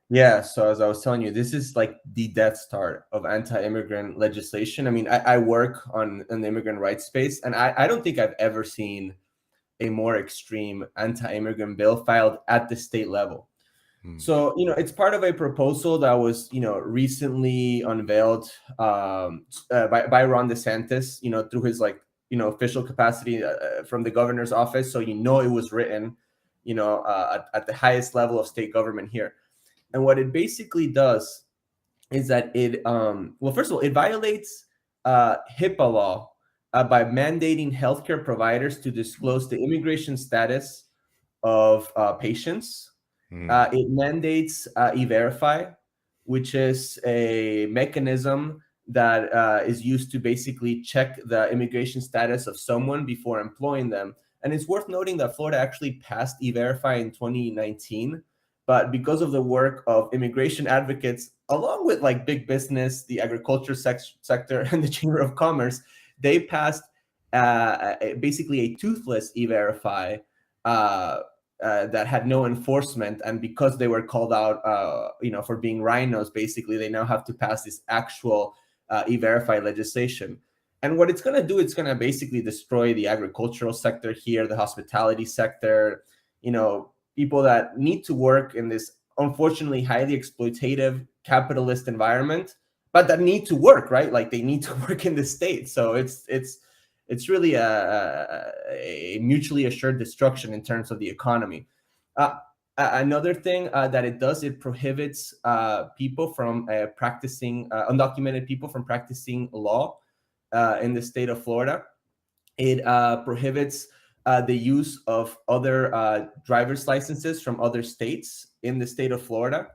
Yeah, so as I was telling you, this is like the Death Star of anti-immigrant legislation. I mean, I work on the immigrant rights space, and I don't think I've ever seen a more extreme anti-immigrant bill filed at the state level. So, you know, it's part of a proposal that was, you know, recently unveiled by Ron DeSantis, you know, through his, like, you know, official capacity from the governor's office. So, you know, it was written, at the highest level of state government here. And what it basically does is that it, well, first of all, it violates HIPAA law by mandating healthcare providers to disclose the immigration status of patients. It mandates E-Verify, which is a mechanism that is used to basically check the immigration status of someone before employing them. And it's worth noting that Florida actually passed E-Verify in 2019, but because of the work of immigration advocates, along with like big business, the agriculture sector, and the Chamber of Commerce, they passed basically a toothless E-Verify that had no enforcement. And because they were called out, for being rhinos, basically, they now have to pass this actual E-Verify legislation. And what it's going to do, it's going to basically destroy the agricultural sector here, the hospitality sector, people that need to work in this unfortunately highly exploitative capitalist environment, but that need to work, right? Like they need to work in the state. So it's really a mutually assured destruction in terms of the economy. Another thing that it does, it prohibits people from practicing, undocumented people from practicing law in the state of Florida. It prohibits the use of other driver's licenses from other states in the state of Florida.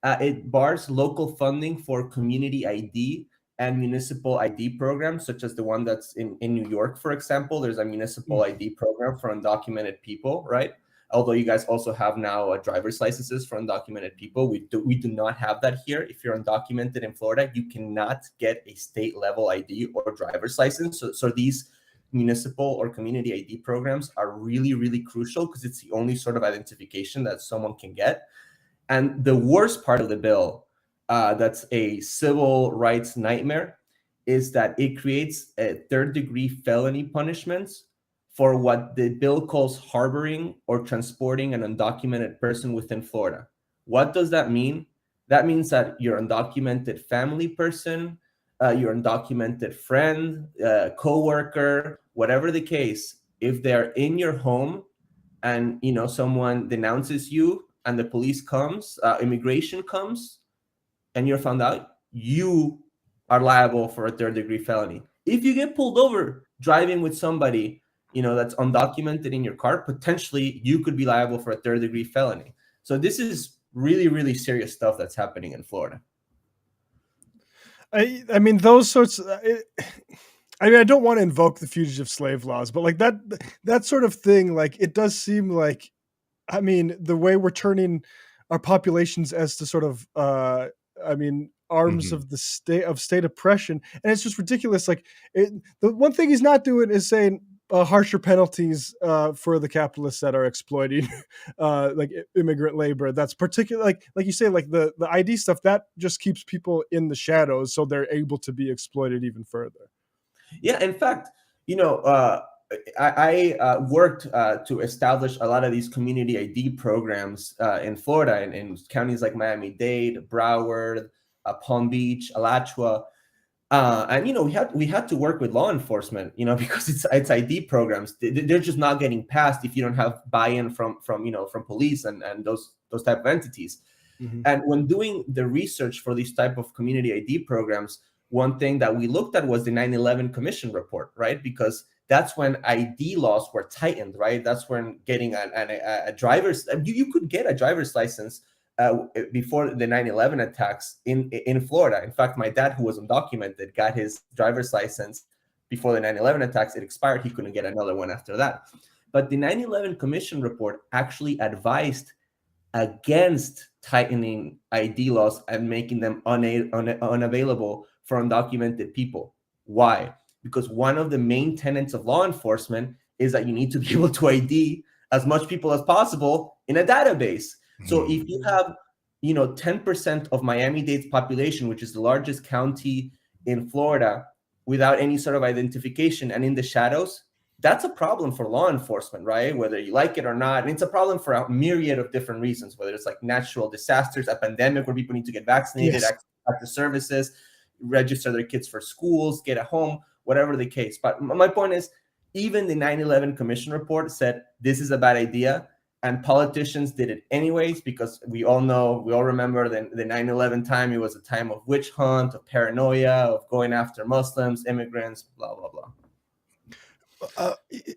It bars local funding for community ID and municipal ID programs, such as the one that's in New York, for example. There's a municipal ID program for undocumented people, right? Although you guys also have now driver's licenses for undocumented people. We do not have that here. If you're undocumented in Florida, you cannot get a state level ID or driver's license. So these municipal or community ID programs are really, really crucial because it's the only sort of identification that someone can get. And the worst part of the bill, that's a civil rights nightmare, is that it creates a third-degree felony punishments for what the bill calls harboring or transporting an undocumented person within Florida. What does that mean? That means that your undocumented family person, your undocumented friend, coworker, whatever the case, if they're in your home and someone denounces you and the police comes, immigration comes, and you're found out, you are liable for a third-degree felony. If you get pulled over driving with somebody that's undocumented in your car, potentially you could be liable for a third-degree felony. So this is really, really serious stuff that's happening in Florida. I mean, those sorts. I don't want to invoke the fugitive slave laws, but like that sort of thing, like it does seem like, I mean, the way we're turning our populations as to sort of, arms of the state oppression, and it's just ridiculous. Like the one thing he's not doing is saying harsher penalties for the capitalists that are exploiting like immigrant labor. That's particularly like you say, like the ID stuff that just keeps people in the shadows, so they're able to be exploited even further. Yeah, in fact, I worked to establish a lot of these community ID programs in Florida, and in counties like Miami-Dade, Broward, Palm Beach, Alachua. And we had to work with law enforcement, because it's ID programs. They're just not getting passed if you don't have buy-in from police and those type of entities. Mm-hmm. And when doing the research for these type of community ID programs, one thing that we looked at was the 9/11 Commission report, right? Because that's when ID laws were tightened, right? That's when getting a driver's, you could get a driver's license before the 9/11 attacks in Florida. In fact, my dad, who was undocumented, got his driver's license before the 9/11 attacks. It expired. He couldn't get another one after that. But the 9/11 Commission report actually advised against tightening ID laws and making them unavailable for undocumented people. Why? Because one of the main tenets of law enforcement is that you need to be able to ID as much people as possible in a database. So if you have, 10% of Miami-Dade's population, which is the largest county in Florida, without any sort of identification and in the shadows, that's a problem for law enforcement, right? Whether you like it or not. And it's a problem for a myriad of different reasons, whether it's like natural disasters, a pandemic where people need to get vaccinated, yes, access services, register their kids for schools, get a home, whatever the case. But my point is, even the 9/11 Commission report said this is a bad idea. and politicians did it anyways, because we all remember the 9/11 time. It was a time of witch hunt, of paranoia, of going after Muslims, immigrants, blah blah blah.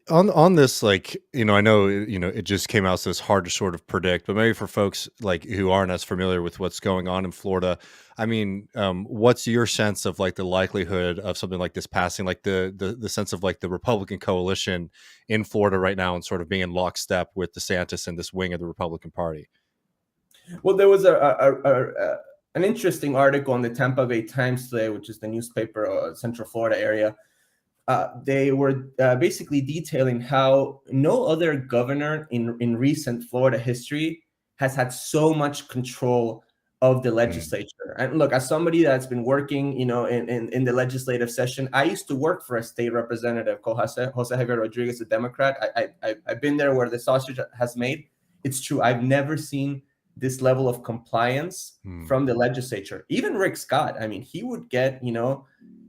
On this, like, I know, it just came out, so it's hard to sort of predict, but maybe for folks like who aren't as familiar with what's going on in Florida, I mean, what's your sense of like the likelihood of something like this passing, like the sense of like the Republican coalition in Florida right now and sort of being in lockstep with DeSantis and this wing of the Republican Party? Well, there was an interesting article in the Tampa Bay Times today, which is the newspaper, Central Florida area. They were basically detailing how no other governor in recent Florida history has had so much control of the legislature. And look, as somebody that's been working, in the legislative session, I used to work for a state representative called Jose Javier Rodriguez, a Democrat. I've been there where the sausage has made. It's true. I've never seen this level of compliance from the legislature. Even Rick Scott, I mean, he would get,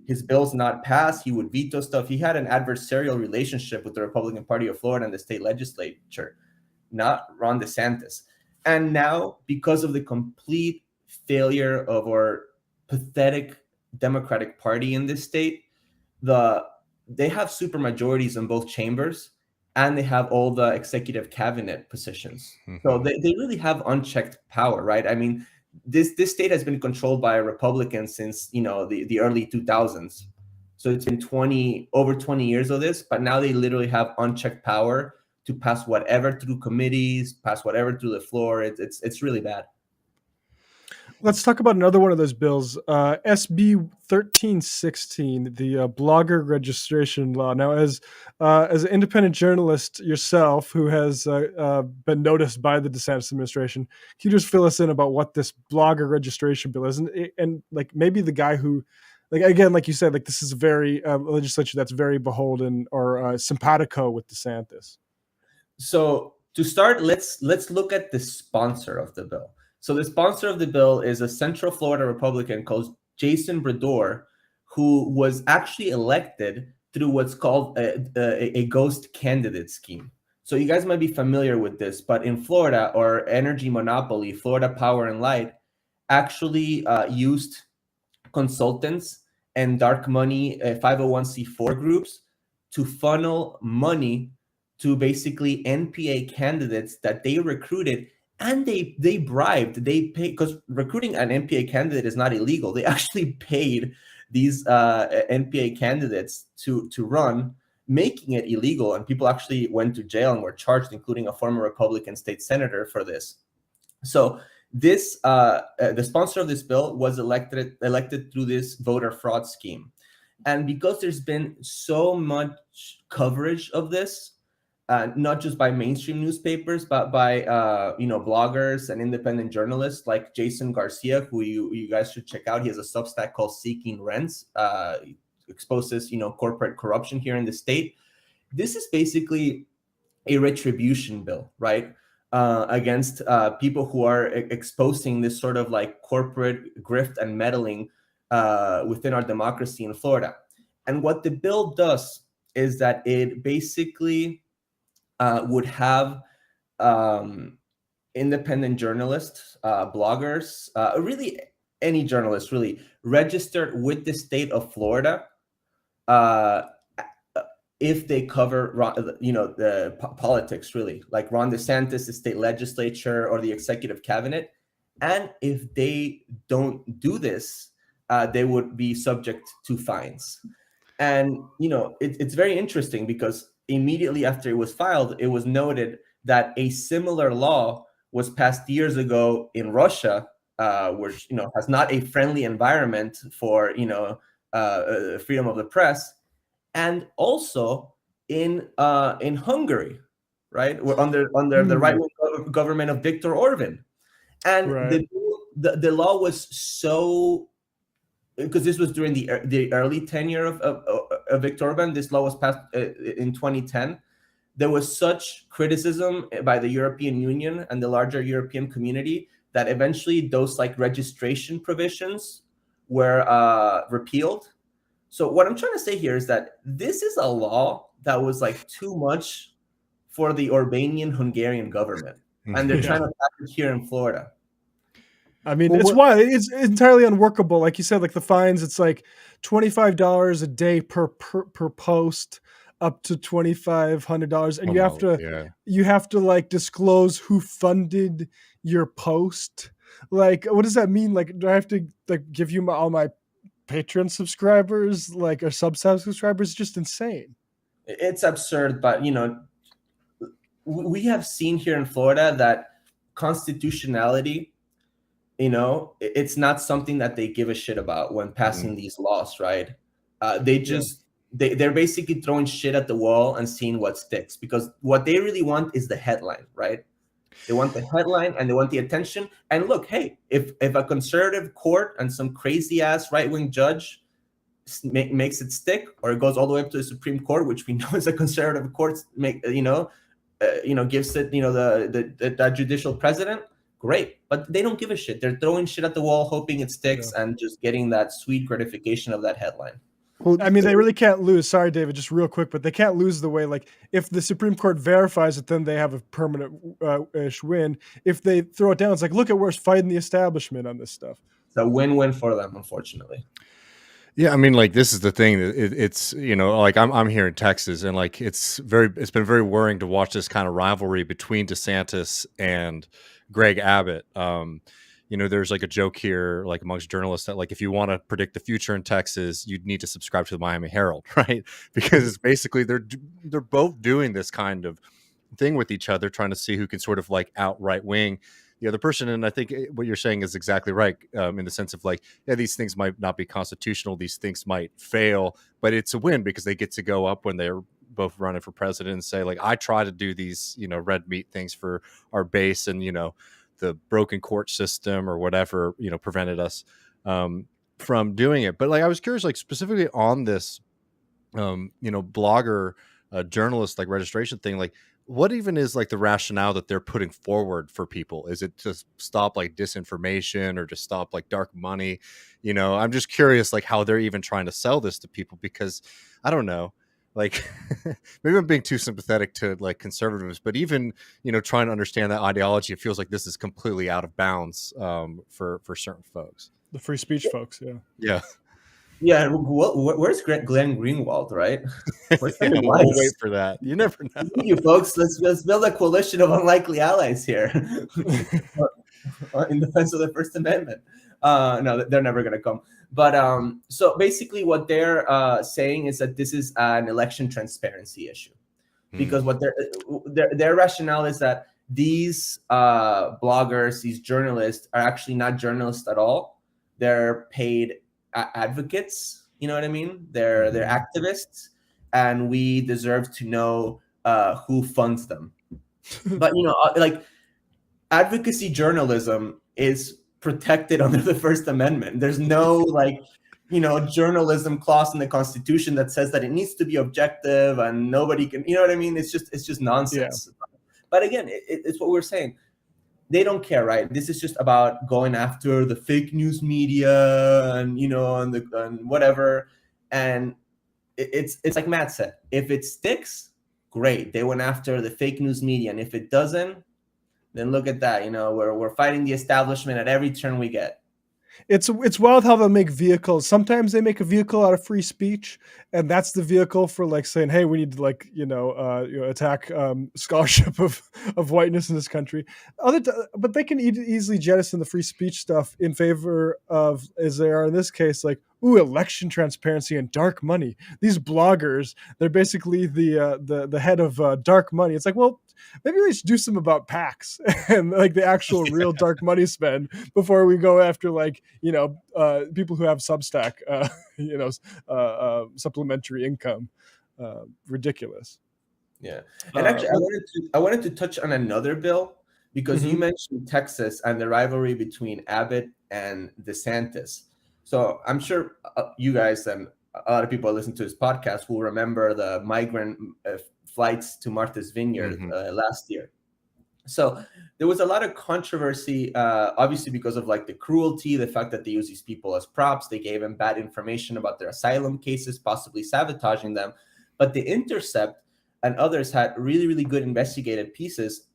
his bills not passed. He would veto stuff. He had an adversarial relationship with the Republican Party of Florida and the state legislature, not Ron DeSantis. And now, because of the complete failure of our pathetic Democratic Party in this state, they have super majorities in both chambers, and they have all the executive cabinet positions. So they really have unchecked power, right? I mean, this state has been controlled by a Republican since the early 2000s. So it's been over 20 years of this, but now they literally have unchecked power to pass whatever through committees, pass whatever through the floor. It's really bad. Let's talk about another one of those bills, SB 1316, the blogger registration law. Now, as an independent journalist yourself who has been noticed by the DeSantis administration, can you just fill us in about what this blogger registration bill is? And like maybe the guy who, like, again, like you said, like this is a very legislature that's very beholden or simpatico with DeSantis. So to start, let's look at the sponsor of the bill. So the sponsor of the bill is a Central Florida Republican called Jason Brador, who was actually elected through what's called a ghost candidate scheme. So you guys might be familiar with this, but in Florida, our energy monopoly, Florida Power and Light, actually used consultants and dark money 501c4 groups to funnel money to basically NPA candidates that they recruited. And they bribed, they paid, because recruiting an NPA candidate is not illegal. They actually paid these NPA candidates to run, making it illegal. And people actually went to jail and were charged, including a former Republican state senator for this. So this the sponsor of this bill was elected through this voter fraud scheme. And because there's been so much coverage of this, not just by mainstream newspapers, but by bloggers and independent journalists like Jason Garcia, who you guys should check out. He has a Substack called Seeking Rents, exposes corporate corruption here in the state. This is basically a retribution bill, right? Against people who are exposing this sort of like corporate grift and meddling within our democracy in Florida. And what the bill does is that it basically would have independent journalists, bloggers, really any journalist, really registered with the state of Florida if they cover, the politics, really, like Ron DeSantis, the state legislature, or the executive cabinet. And if they don't do this, they would be subject to fines. And, it's very interesting because immediately after it was filed, it was noted that a similar law was passed years ago in Russia, which has not a friendly environment for freedom of the press, and also in Hungary, right? We're under the right-wing government of Viktor Orban, and right. the law was so. Because this was during the early tenure of Viktor Orban. This law was passed in 2010. There was such criticism by the European Union and the larger European community that eventually those like registration provisions were repealed. So what I'm trying to say here is that this is a law that was like too much for the Albanian-Hungarian government, and they're trying to pass it here in Florida. I mean, it's wild. It's entirely unworkable. Like you said, like the fines, it's like $25 a day per post, up to $2,500, and you have to like disclose who funded your post. Like, what does that mean? Like, do I have to like give you all my Patreon subscribers, like, or Substack subscribers? It's just insane. It's absurd, but you know, we have seen here in Florida that constitutionality, you know, it's not something that they give a shit about when passing these laws, right? They're basically throwing shit at the wall and seeing what sticks, because what they really want is the headline, right? They want the headline and they want the attention. And look, hey, if a conservative court and some crazy ass right-wing judge makes it stick, or it goes all the way up to the Supreme Court, which we know is a conservative court, gives it, the judicial president, great. But they don't give a shit. They're throwing shit at the wall, hoping it sticks, and just getting that sweet gratification of that headline. Well, I mean, they really can't lose. Sorry, David, just real quick, but they can't lose the way, like, if the Supreme Court verifies it, then they have a permanent ish win. If they throw it down, it's like, look at, we're fighting the establishment on this stuff. It's a win-win for them, unfortunately. Yeah, I mean, like, this is the thing. It's like I'm here in Texas, and like it's been very worrying to watch this kind of rivalry between DeSantis and Greg Abbott. There's like a joke here, like amongst journalists, that like if you want to predict the future in Texas, you'd need to subscribe to the Miami Herald, right? Because it's basically they're both doing this kind of thing with each other, trying to see who can sort of like out right wing the other person. And I think what you're saying is exactly right, in the sense of like, yeah, these things might not be constitutional, these things might fail, but it's a win because they get to go up when they're both running for president and say, like, I try to do these, red meat things for our base, and the broken court system or whatever, prevented us from doing it. But like, I was curious, like specifically on this, blogger, journalist, like registration thing, like what even is like the rationale that they're putting forward for people? Is it to stop like disinformation or to stop like dark money? I'm just curious, like how they're even trying to sell this to people, because I don't know. Like, maybe I'm being too sympathetic to like conservatives, but even, trying to understand that ideology, it feels like this is completely out of bounds for certain folks. The free speech folks. Yeah. Yeah. Yeah. Where's Glenn Greenwald, right? We'll wait for that. You never know. You folks, let's build a coalition of unlikely allies here in defense of the First Amendment. No, they're never going to come. But so basically what they're saying is that this is an election transparency issue, because what their rationale is that these bloggers, these journalists, are actually not journalists at all. They're paid advocates. You know what I mean? They're activists, and we deserve to know who funds them. But like advocacy journalism is protected under the First Amendment. There's no journalism clause in the Constitution that says that it needs to be objective and nobody can, you know what I mean? It's just nonsense. Yeah. But again, it's what we're saying. They don't care, right? This is just about going after the fake news media and and whatever. And it's like Matt said, if it sticks, great. They went after the fake news media, and if it doesn't, then look at that. We're fighting the establishment at every turn we get. It's wild how they'll make vehicles. Sometimes they make a vehicle out of free speech, and that's the vehicle for like saying, "Hey, we need to attack scholarship of whiteness in this country." But they can easily jettison the free speech stuff in favor of, as they are in this case, like, ooh, election transparency and dark money. These bloggers, they're basically the head of dark money. It's like, well, maybe we should do some about PACs and like the actual real dark money spend before we go after people who have Substack, supplementary income. Ridiculous. Yeah. And actually, I wanted to touch on another bill, because you mentioned Texas and the rivalry between Abbott and DeSantis. So I'm sure you guys and a lot of people who listen to this podcast will remember the migrant flights to Martha's Vineyard last year. So there was a lot of controversy, obviously because of like the cruelty, the fact that they use these people as props. They gave them bad information about their asylum cases, possibly sabotaging them. But The Intercept and others had really, really good investigative pieces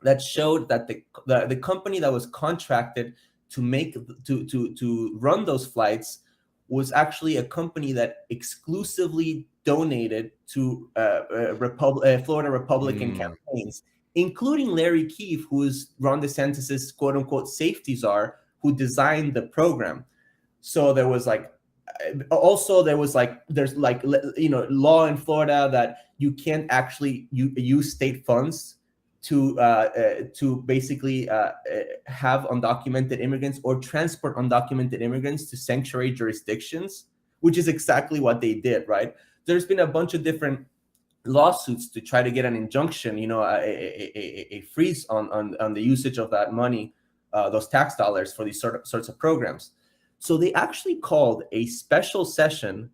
that showed that the company that was contracted to make to run those flights was actually a company that exclusively donated to Florida Republican campaigns, including Larry Keefe, who is Ron DeSantis's quote unquote safety czar, who designed the program. So there was like, also there was like, there's like, you know, law in Florida that you can't actually use state funds to basically have undocumented immigrants or transport undocumented immigrants to sanctuary jurisdictions, which is exactly what they did, right? There's been a bunch of different lawsuits to try to get an injunction, you know, a freeze on the usage of that money, those tax dollars for these sorts of programs. So they actually called a special session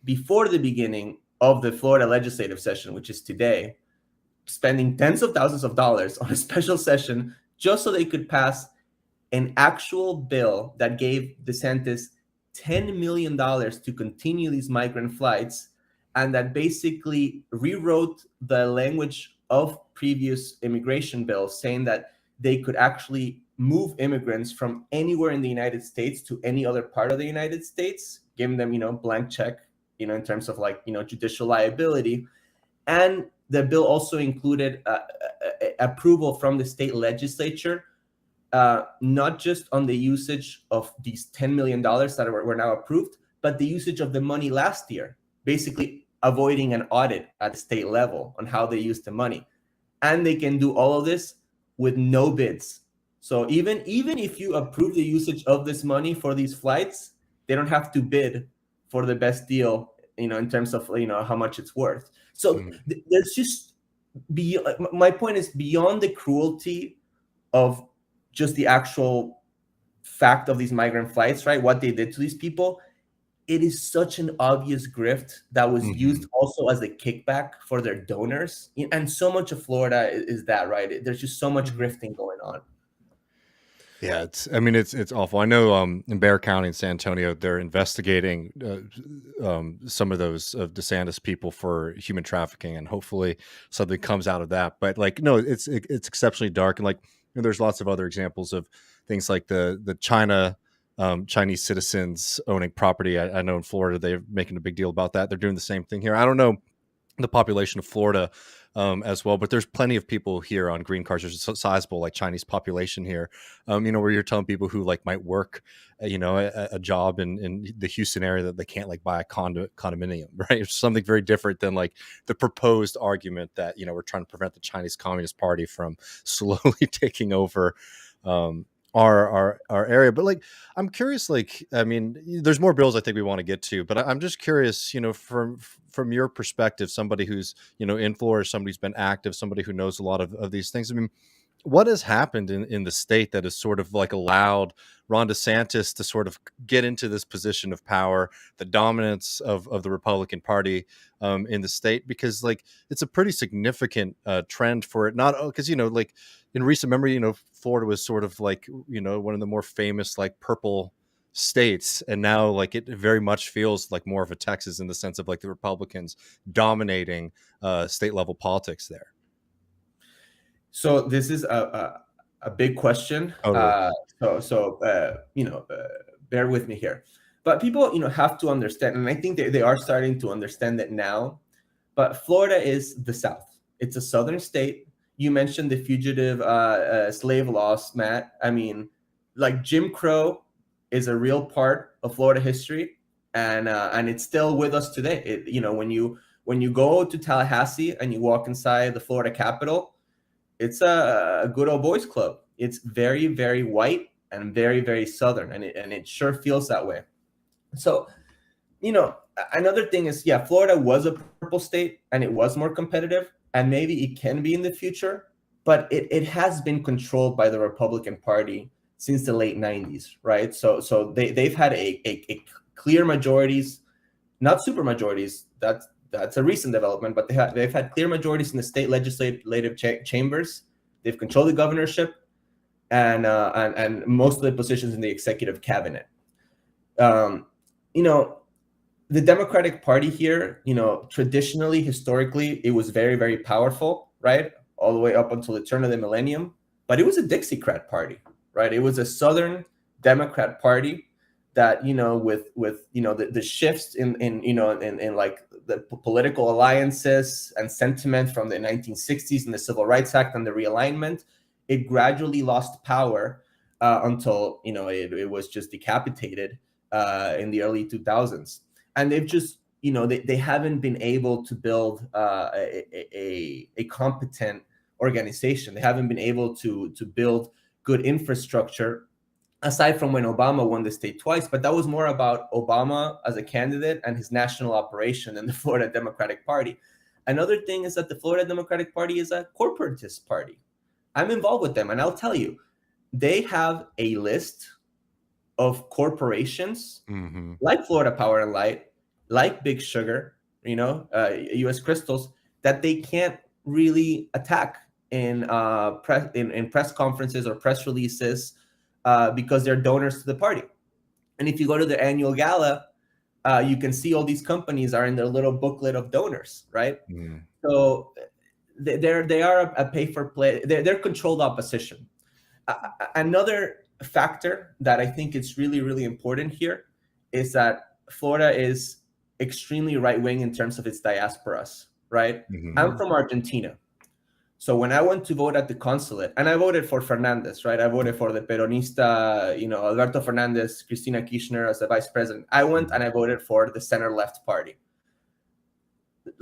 before the beginning of the Florida legislative session, which is today, spending tens of thousands of dollars on a special session just so they could pass an actual bill that gave DeSantis $10 million to continue these migrant flights, and that basically rewrote the language of previous immigration bills, saying that they could actually move immigrants from anywhere in the United States to any other part of the United States, giving them, you know, blank check, you know, in terms of like, you know, judicial liability. And the bill also included approval from the state legislature, not just on the usage of these $10 million that were now approved, but the usage of the money last year, basically avoiding an audit at the state level on how they used the money. And they can do all of this with no bids. So even if you approve the usage of this money for these flights, they don't have to bid for the best deal, you know, in terms of, you know, how much it's worth. So there's just my point is, beyond the cruelty of just the actual fact of these migrant flights, right? What they did to these people, it is such an obvious grift that was used also as a kickback for their donors. And so much of Florida is that, right? There's just so much grifting going on. Yeah, it's awful. I know in Bexar County in San Antonio, they're investigating some of those of DeSantis people for human trafficking, and hopefully something comes out of that. But like, no, it's exceptionally dark, and like, you know, there's lots of other examples of things like the Chinese citizens owning property. I know in Florida they're making a big deal about that. They're doing the same thing here. I don't know the population of Florida as well, but there's plenty of people here on green cards. There's a sizable like Chinese population here, you know, where you're telling people who like might work, you know, a job in the Houston area that they can't like buy a condominium, right? It's something very different than like the proposed argument that, you know, we're trying to prevent the Chinese Communist Party from slowly taking over our area. But like, I'm curious, like, I mean, there's more bills I think we want to get to, but I'm just curious, you know, from your perspective, somebody who's, you know, in Florida, somebody who's been active, somebody who knows a lot of these things. I mean, what has happened in the state that has sort of like allowed Ron DeSantis to sort of get into this position of power, the dominance of the Republican Party in the state? Because like, it's a pretty significant trend for it. Not because, you know, like in recent memory, you know, Florida was sort of like, you know, one of the more famous like purple states, and now like it very much feels like more of a Texas in the sense of like the Republicans dominating state level politics there. So this is a big question. Totally. You know, bear with me here. But people, you know, have to understand, and I think they are starting to understand that now. But Florida is the South. It's a southern state. You mentioned the fugitive slave laws, Matt. I mean, like Jim Crow is a real part of Florida history, and it's still with us today. You know, when you go to Tallahassee and you walk inside the Florida Capitol, it's a good old boys club. It's very, very white and very, very southern, and it sure feels that way. So, you know, another thing is, yeah, Florida was a purple state and it was more competitive, and maybe it can be in the future, but it has been controlled by the Republican Party since the late 90s, right? So they've had a clear majorities, not super majorities. That's a recent development, but they've had clear majorities in the state legislative chambers. They've controlled the governorship and most of the positions in the executive cabinet. You know, the Democratic Party here, traditionally, historically, it was very, very powerful, right? All the way up until the turn of the millennium. But it was a Dixiecrat party, right? It was a Southern Democrat party that, with the shifts in like the political alliances and sentiment from the 1960s and the Civil Rights Act and the realignment, it gradually lost power until it was just decapitated in the early 2000s. And they've just they haven't been able to build a competent organization. They haven't been able to build good infrastructure, aside from when Obama won the state twice. But that was more about Obama as a candidate and his national operation than the Florida Democratic Party. Another thing is that the Florida Democratic Party is a corporatist party. I'm involved with them, and I'll tell you, they have a list of corporations like Florida Power and Light, like Big Sugar, U.S. Crystals, that they can't really attack in press conferences or press releases because they're donors to the party. And if you go to the annual gala, you can see all these companies are in their little booklet of donors, right? So they are a pay for play. They're controlled opposition. Another factor that I think is really, really important here is that Florida is extremely right-wing in terms of its diasporas, right? I'm from Argentina. So when I went to vote at the consulate, and I voted for Fernandez, right? I voted for the Peronista, Alberto Fernandez, Cristina Kirchner as the vice president. I went and I voted for the center-left party.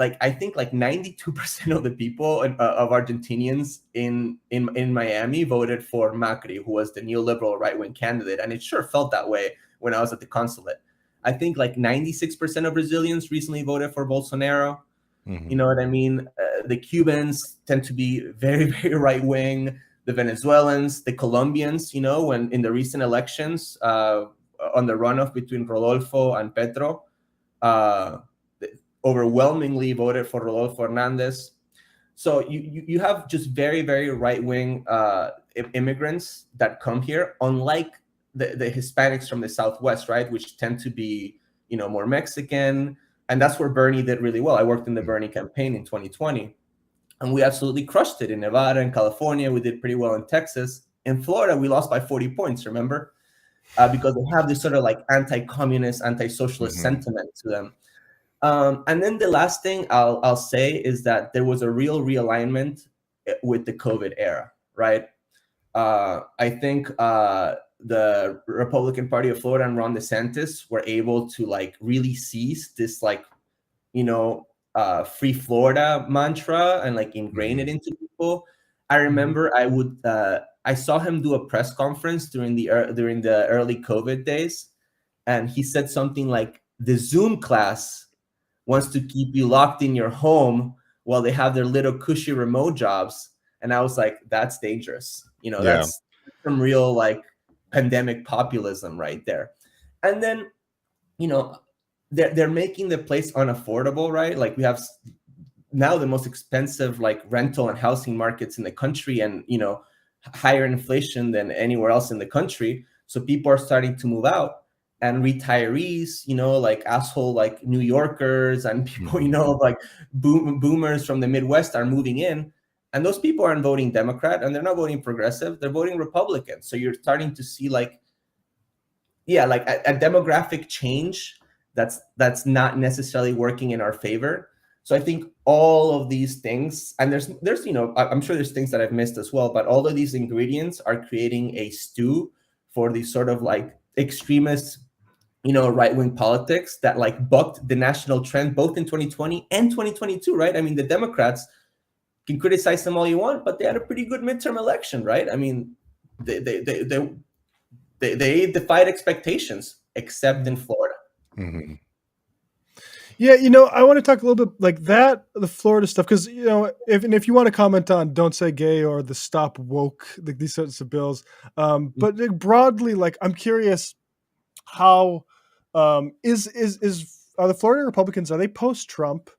I think 92% of the people of Argentinians in Miami voted for Macri, who was the neoliberal right-wing candidate. And it sure felt that way when I was at the consulate. I think 96% of Brazilians recently voted for Bolsonaro. You know what I mean? The Cubans tend to be very, very right-wing. The Venezuelans, the Colombians, when in the recent elections on the runoff between Rodolfo and Petro, overwhelmingly voted for Rodolfo Hernandez. So you have just very, very right-wing immigrants that come here, unlike the Hispanics from the Southwest, right, which tend to be, more Mexican. And that's where Bernie did really well. I worked in the Bernie campaign in 2020, and we absolutely crushed it in Nevada and California. We did pretty well in Texas. In Florida, we lost by 40 points, remember? Because they have this sort of anti-communist, anti-socialist sentiment to them. And then the last thing I'll say is that there was a real realignment with the COVID era, right? I think the Republican Party of Florida and Ron DeSantis were able to really seize this free Florida mantra and ingrain it into people. I remember I saw him do a press conference during the early COVID days, and he said something like, the Zoom class wants to keep you locked in your home while they have their little cushy remote jobs. And I was like, that's dangerous. That's some real pandemic populism right there. And then, they're making the place unaffordable, right? We have now the most expensive rental and housing markets in the country, and, higher inflation than anywhere else in the country. So people are starting to move out. And retirees, asshole New Yorkers and people, boomers from the Midwest are moving in. And those people aren't voting Democrat, and they're not voting progressive. They're voting Republican. So you're starting to see a demographic change that's not necessarily working in our favor. So I think all of these things, and there's I'm sure there's things that I've missed as well, but all of these ingredients are creating a stew for these sort of extremist, right-wing politics that bucked the national trend both in 2020 and 2022, right? I mean, the Democrats can criticize them all you want, but they had a pretty good midterm election, right? I mean, they defied expectations, except in Florida. Yeah, I want to talk a little bit the Florida stuff, because if you want to comment on "Don't Say Gay" or the "Stop Woke," these sorts of bills, but broadly, I'm curious how are the Florida Republicans, are they post-Trump?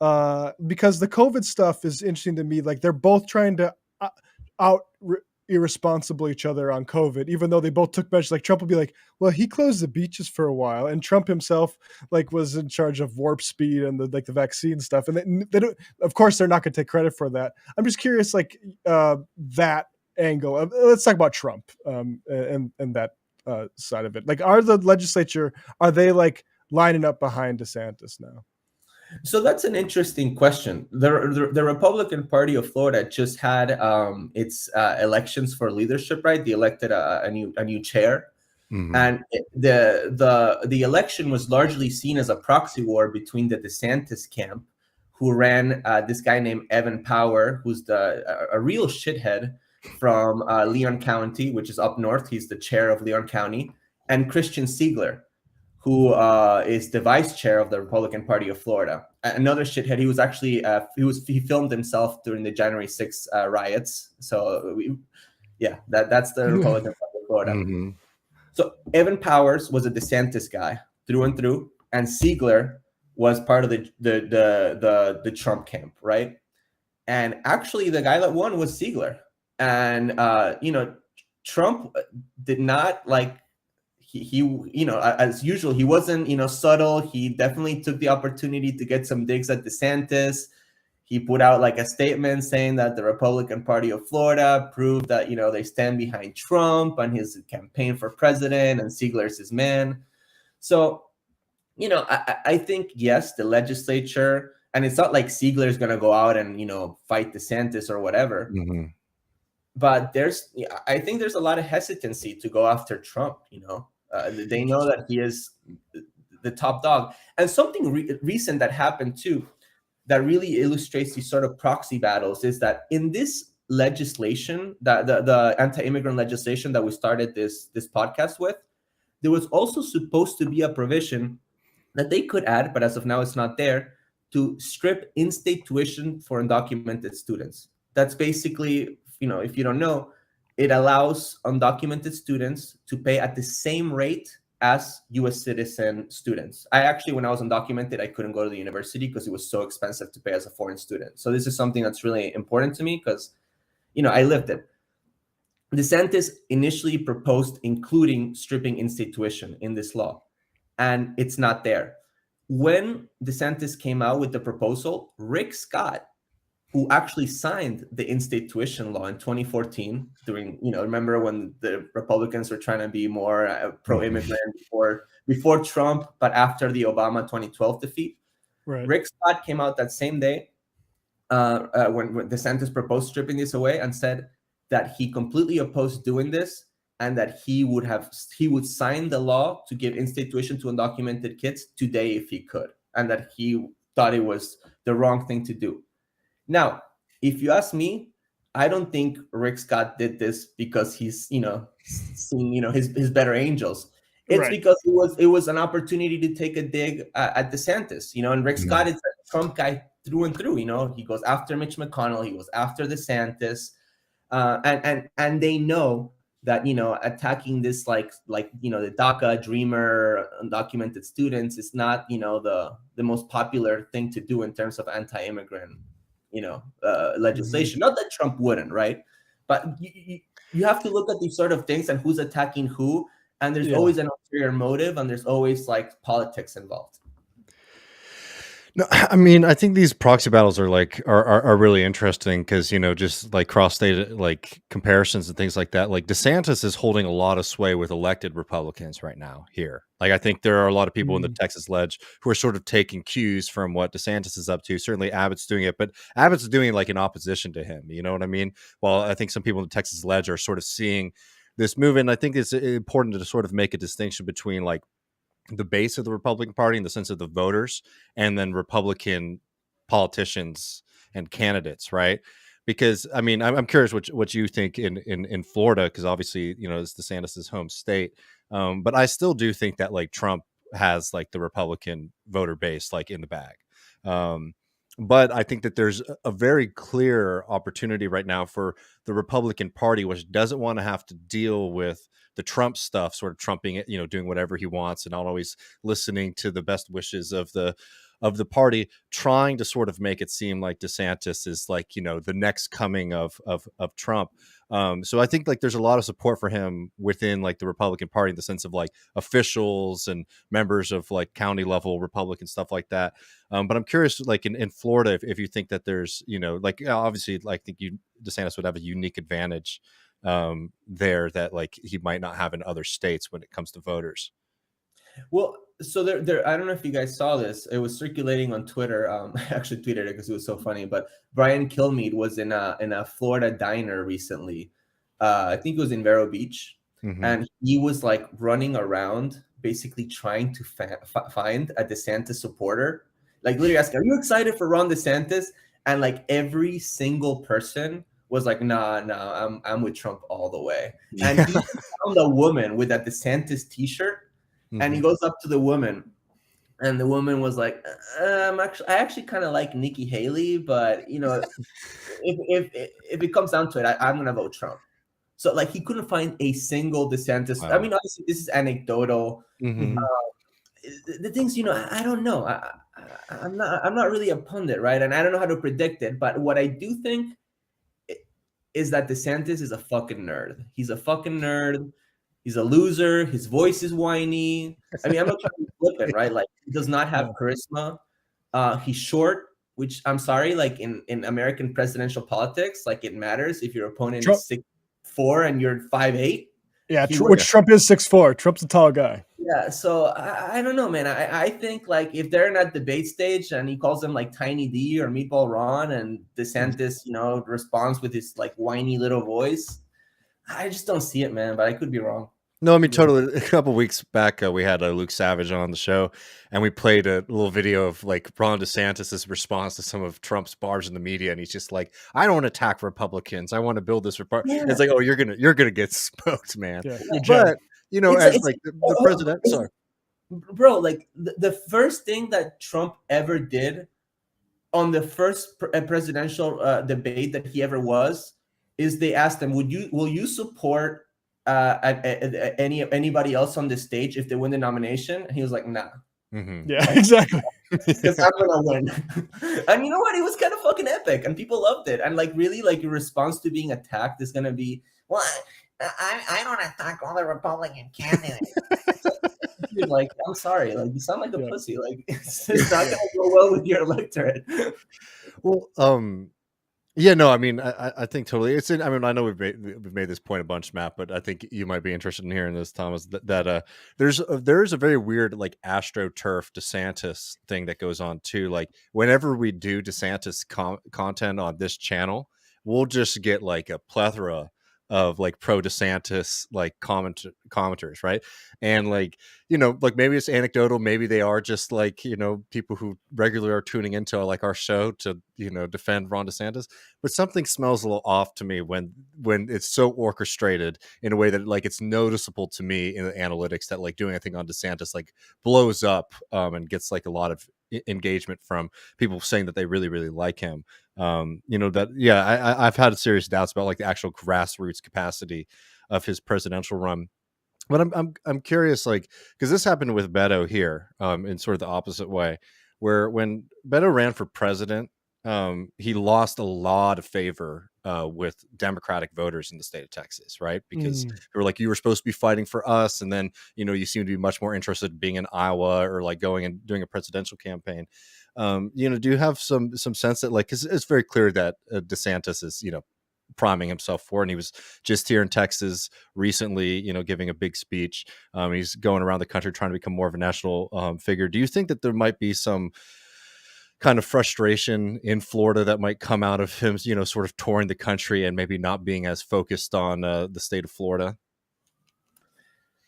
Because the COVID stuff is interesting to me. They're both trying to irresponsible each other on COVID, even though they both took measures. Like Trump will be like, well, he closed the beaches for a while, and Trump himself like was in charge of warp speed and the vaccine stuff. And they don't, of course, they're not going to take credit for that. I'm just curious, like that angle. Let's talk about Trump and that side of it. Like, are the legislature, are they like lining up behind DeSantis now? So that's an interesting question. The Republican Party of Florida just had its elections for leadership, right? They elected a new chair, and the election was largely seen as a proxy war between the DeSantis camp, who ran this guy named Evan Power, who's a real shithead from Leon County, which is up north. He's the chair of Leon County, and Christian Siegler, who is the vice chair of the Republican Party of Florida. Another shithead. He was actually he filmed himself during the January 6th riots. So that's the Republican Party of Florida. So Evan Powers was a DeSantis guy through and through, and Siegler was part of the Trump camp, right? And actually, the guy that won was Siegler, and Trump did not like. He as usual, he wasn't, subtle. He definitely took the opportunity to get some digs at DeSantis. He put out like a statement saying that the Republican Party of Florida proved that, they stand behind Trump and his campaign for president, and Siegler's his man. So, I think, yes, the legislature, and it's not like Siegler is going to go out and, fight DeSantis or whatever. But I think there's a lot of hesitancy to go after Trump, They know that he is the top dog. And something recent that happened too, that really illustrates these sort of proxy battles, is that in this legislation, the anti-immigrant legislation that we started this podcast with, there was also supposed to be a provision that they could add, but as of now it's not there, to strip in-state tuition for undocumented students. That's basically, if you don't know, it allows undocumented students to pay at the same rate as U.S. citizen students. When I was undocumented, I couldn't go to the university because it was so expensive to pay as a foreign student. So this is something that's really important to me because, I lived it. DeSantis initially proposed including stripping in-state tuition in this law, and it's not there. When DeSantis came out with the proposal, Rick Scott, who actually signed the in-state tuition law in 2014 during, remember when the Republicans were trying to be more pro-immigrant before Trump, but after the Obama 2012 defeat. Right. Rick Scott came out that same day when DeSantis proposed stripping this away and said that he completely opposed doing this, and that he would sign the law to give in-state tuition to undocumented kids today if he could, and that he thought it was the wrong thing to do. Now, if you ask me, I don't think Rick Scott did this because he's, seeing, his better angels. It's right. Because it was an opportunity to take a dig at DeSantis, and Rick Scott is a Trump guy through and through. He goes after Mitch McConnell, he goes after DeSantis, and they know that attacking this like the DACA Dreamer undocumented students is not the most popular thing to do in terms of anti-immigrant legislation. Not that Trump wouldn't, right? But you have to look at these sort of things and who's attacking who, and there's always an ulterior motive, and there's always like politics involved. No, I mean, I think these proxy battles are are really interesting because, just like cross-state like comparisons and things like that. Like DeSantis is holding a lot of sway with elected Republicans right now here. Like, I think there are a lot of people in the Texas ledge who are sort of taking cues from what DeSantis is up to. Certainly Abbott's doing it, but Abbott's doing it like in opposition to him. You know what I mean? While I think some people in the Texas ledge are sort of seeing this movement, I think it's important to sort of make a distinction between like the base of the Republican Party in the sense of the voters, and then Republican politicians and candidates, right? Because I mean, I'm curious what you think in Florida, because obviously it's DeSantis' home state, but I still do think that like Trump has like the Republican voter base like in the bag. But I think that there's a very clear opportunity right now for the Republican Party, which doesn't want to have to deal with the Trump stuff, sort of trumping it, doing whatever he wants and not always listening to the best wishes of the of the party, trying to sort of make it seem like DeSantis is like, you know, the next coming of Trump. So I think like there's a lot of support for him within like the Republican Party in the sense of like officials and members of like county level Republican stuff like that. But I'm curious, like in Florida, if you think that there's, you know, like obviously, like I think DeSantis would have a unique advantage there that like he might not have in other states when it comes to voters. Well, so there. I don't know if you guys saw this. It was circulating on Twitter. I actually tweeted it because it was so funny. But Brian Kilmeade was in a Florida diner recently. I think it was in Vero Beach, and he was like running around, basically trying to find a DeSantis supporter. Like literally asking, "Are you excited for Ron DeSantis?" And like every single person was like, "Nah, I'm with Trump all the way." And he found a woman with a DeSantis T-shirt. And he goes up to the woman, and the woman was like, I actually kind of like Nikki Haley, but you know, if it comes down to it, I'm gonna vote Trump. So like he couldn't find a single DeSantis. Wow. I mean, obviously this is anecdotal. The things, you know, I don't know. I'm not really a pundit, right? And I don't know how to predict it. But what I do think is that DeSantis is a fucking nerd. He's a fucking nerd. He's a loser. His voice is whiny. I mean, I'm not trying to flip it, right? Like, he does not have charisma. He's short, which I'm sorry, like in American presidential politics, like it matters if your opponent is 6'4" and you're 5'8". Yeah, which Trump is 6'4". Trump's a tall guy. Yeah, so I don't know, man. I think like if they're in that debate stage and he calls them like Tiny D or Meatball Ron, and DeSantis, you know, responds with his like whiny little voice, I just don't see it, man. But I could be wrong. No, I mean, totally. A couple of weeks back, we had Luke Savage on the show, and we played a little video of like Ron DeSantis' response to some of Trump's bars in the media, and he's just like, "I don't attack Republicans. I want to build this republic." Yeah. It's like, "Oh, you're gonna get smoked, man." Yeah. But you know, it's like the president, sorry, bro, like the first thing that Trump ever did on the first presidential debate that he ever was is they asked him, will you support anybody else on the stage if they win the nomination? And he was like, nah. Yeah, exactly. Because I'm gonna win. And you know what? It was kind of fucking epic, and people loved it. And like, really, like your response to being attacked is gonna be, well, I don't attack all the Republican candidates. Dude, like, I'm sorry, like you sound like a pussy. Like it's not gonna go well with your electorate. Well, yeah, no, I mean, I think totally. It's I mean, I know we've made this point a bunch, Matt, but I think you might be interested in hearing this, Thomas. That there's a very weird like AstroTurf DeSantis thing that goes on too. Like whenever we do DeSantis content on this channel, we'll just get like a plethora of like pro DeSantis like commenters, right? And like, you know, like maybe it's anecdotal, maybe they are just like, you know, people who regularly are tuning into like our show to, you know, defend Ron DeSantis, but something smells a little off to me when it's so orchestrated in a way that like it's noticeable to me in the analytics that like doing anything on DeSantis like blows up and gets like a lot of engagement from people saying that they really, really like him. You know, that, yeah, I've had serious doubts about like the actual grassroots capacity of his presidential run. But I'm curious, like, because this happened with Beto here, in sort of the opposite way, where when Beto ran for president, he lost a lot of favor with Democratic voters in the state of Texas, right? Because they were like, you were supposed to be fighting for us, and then, you know, you seem to be much more interested in being in Iowa or like going and doing a presidential campaign. You know, do you have some sense that like, because it's very clear that DeSantis is, you know, priming himself for, and he was just here in Texas recently, you know, giving a big speech. He's going around the country trying to become more of a national figure. Do you think that there might be some kind of frustration in Florida that might come out of him, you know, sort of touring the country and maybe not being as focused on the state of Florida?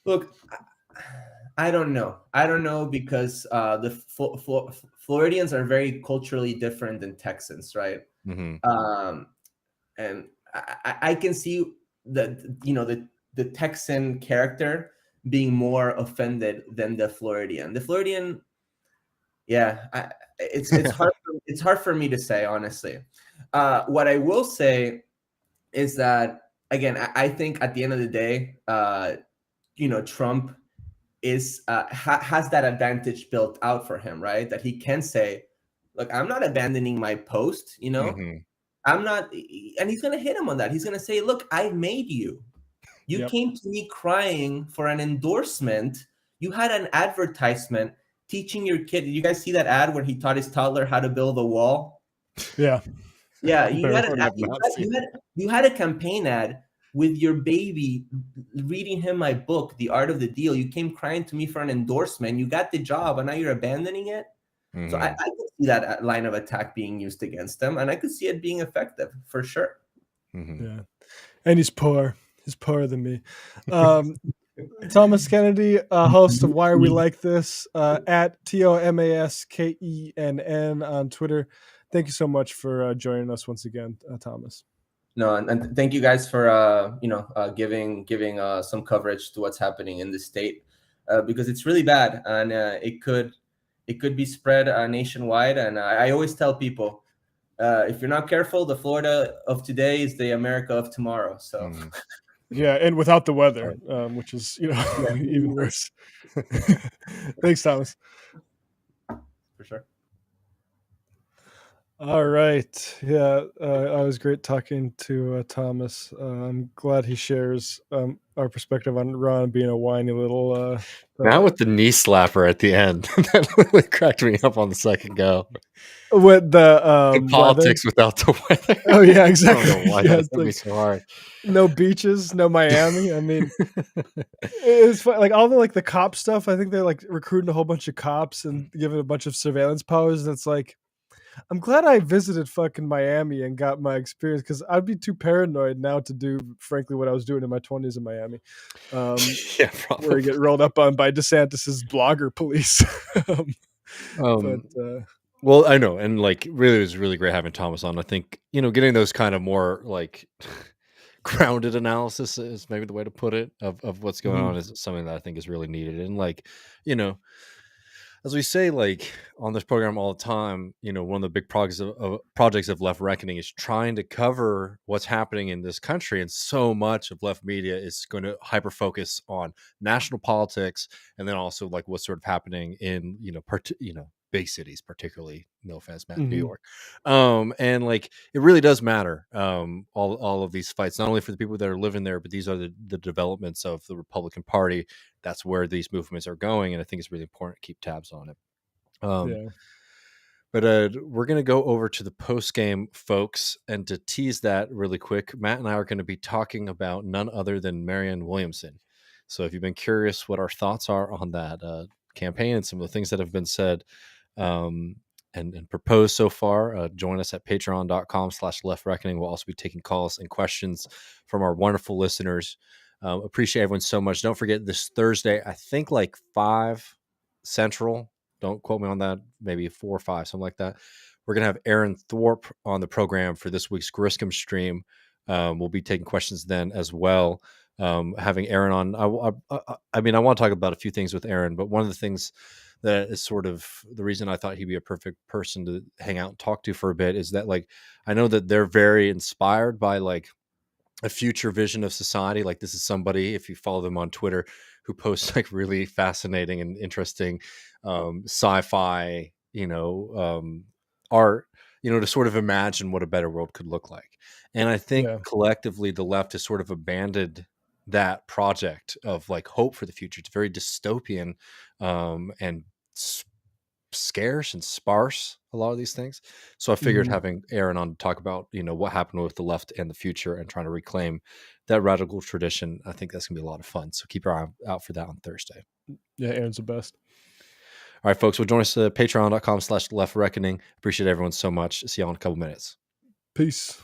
Look, I don't know. I don't know because the Floridians are very culturally different than Texans, right? And I can see that, you know, the Texan character being more offended than the Floridian. The Floridian, yeah, it's hard for me to say, honestly. What I will say is that, again, I think at the end of the day, you know, Trump is has that advantage built out for him, right? That he can say, look, I'm not abandoning my post, you know, I'm not, and he's going to hit him on that. He's going to say, look, I made you. You came to me crying for an endorsement. You had an advertisement teaching your kid. Did you guys see that ad where he taught his toddler how to build a wall? Yeah. Yeah, you had a campaign ad with your baby reading him my book, The Art of the Deal. You came crying to me for an endorsement. You got the job, and now you're abandoning it. So I could see that line of attack being used against them, and I could see it being effective for sure. Yeah, and he's poor. He's poorer than me. Thomas Kennedy, host of Why Are We Like This, at TOMASKENN on Twitter. Thank you so much for joining us once again, Thomas. No, and thank you guys for giving some coverage to what's happening in the state, because it's really bad, and it could be spread nationwide. And I always tell people, if you're not careful, the Florida of today is the America of tomorrow. So. Yeah, and without the weather, which is even worse. Thanks, Thomas. For sure. All right. Yeah, I was great talking to Thomas. I'm glad he shares our perspective on Ron being a whiny little. Now with the knee slapper at the end, that really cracked me up on the second go. With the politics without the weather. Oh yeah, exactly. I don't know why that's like, so hard. No beaches, no Miami. I mean, it's fun. Like all the cop stuff. I think they're like recruiting a whole bunch of cops and giving a bunch of surveillance powers. And it's like, I'm glad I visited fucking Miami and got my experience, because I'd be too paranoid now to do, frankly, what I was doing in my 20s in Miami. Yeah, probably. Where you get rolled up on by DeSantis's blogger police. Well, I know, and like really, it was really great having Thomas on. I think getting those kind of more like grounded analysis is maybe the way to put it of what's going on is something that I think is really needed. And like as we say, like on this program all the time, one of the big projects of Left Reckoning is trying to cover what's happening in this country, and so much of left media is going to hyper focus on national politics, and then also like what's sort of happening in big cities, particularly, no offense, Matt, New York. And like it really does matter, all of these fights, not only for the people that are living there, but these are the developments of the Republican Party. That's where these movements are going, and I think it's really important to keep tabs on it. But we're going to go over to the post game, folks, and to tease that really quick, Matt and I are going to be talking about none other than Marianne Williamson. So if you've been curious what our thoughts are on that campaign and some of the things that have been said and proposed so far, join us at patreon.com/leftreckoning. We'll also be taking calls and questions from our wonderful listeners. Appreciate everyone so much. Don't forget this Thursday, I think like 5 Central. Don't quote me on that. Maybe 4 or 5, something like that. We're going to have Aaron Thorpe on the program for this week's Griscom stream. We'll be taking questions then as well. Having Aaron on, I mean, I want to talk about a few things with Aaron, but one of the things that is sort of the reason I thought he'd be a perfect person to hang out and talk to for a bit is that, like, I know that they're very inspired by like a future vision of society. Like this is somebody, if you follow them on Twitter, who posts like really fascinating and interesting sci-fi, art, to sort of imagine what a better world could look like. And I think collectively the left has sort of abandoned that project of like hope for the future. It's very dystopian and scarce and sparse, a lot of these things. So I figured having Aaron on to talk about what happened with the left and the future and trying to reclaim that radical tradition, I think that's gonna be a lot of fun. So keep your eye out for that on Thursday. Yeah, Aaron's the best. All right, folks, well, join us at patreon.com/leftreckoning. Appreciate everyone so much. See you all in a couple minutes. Peace.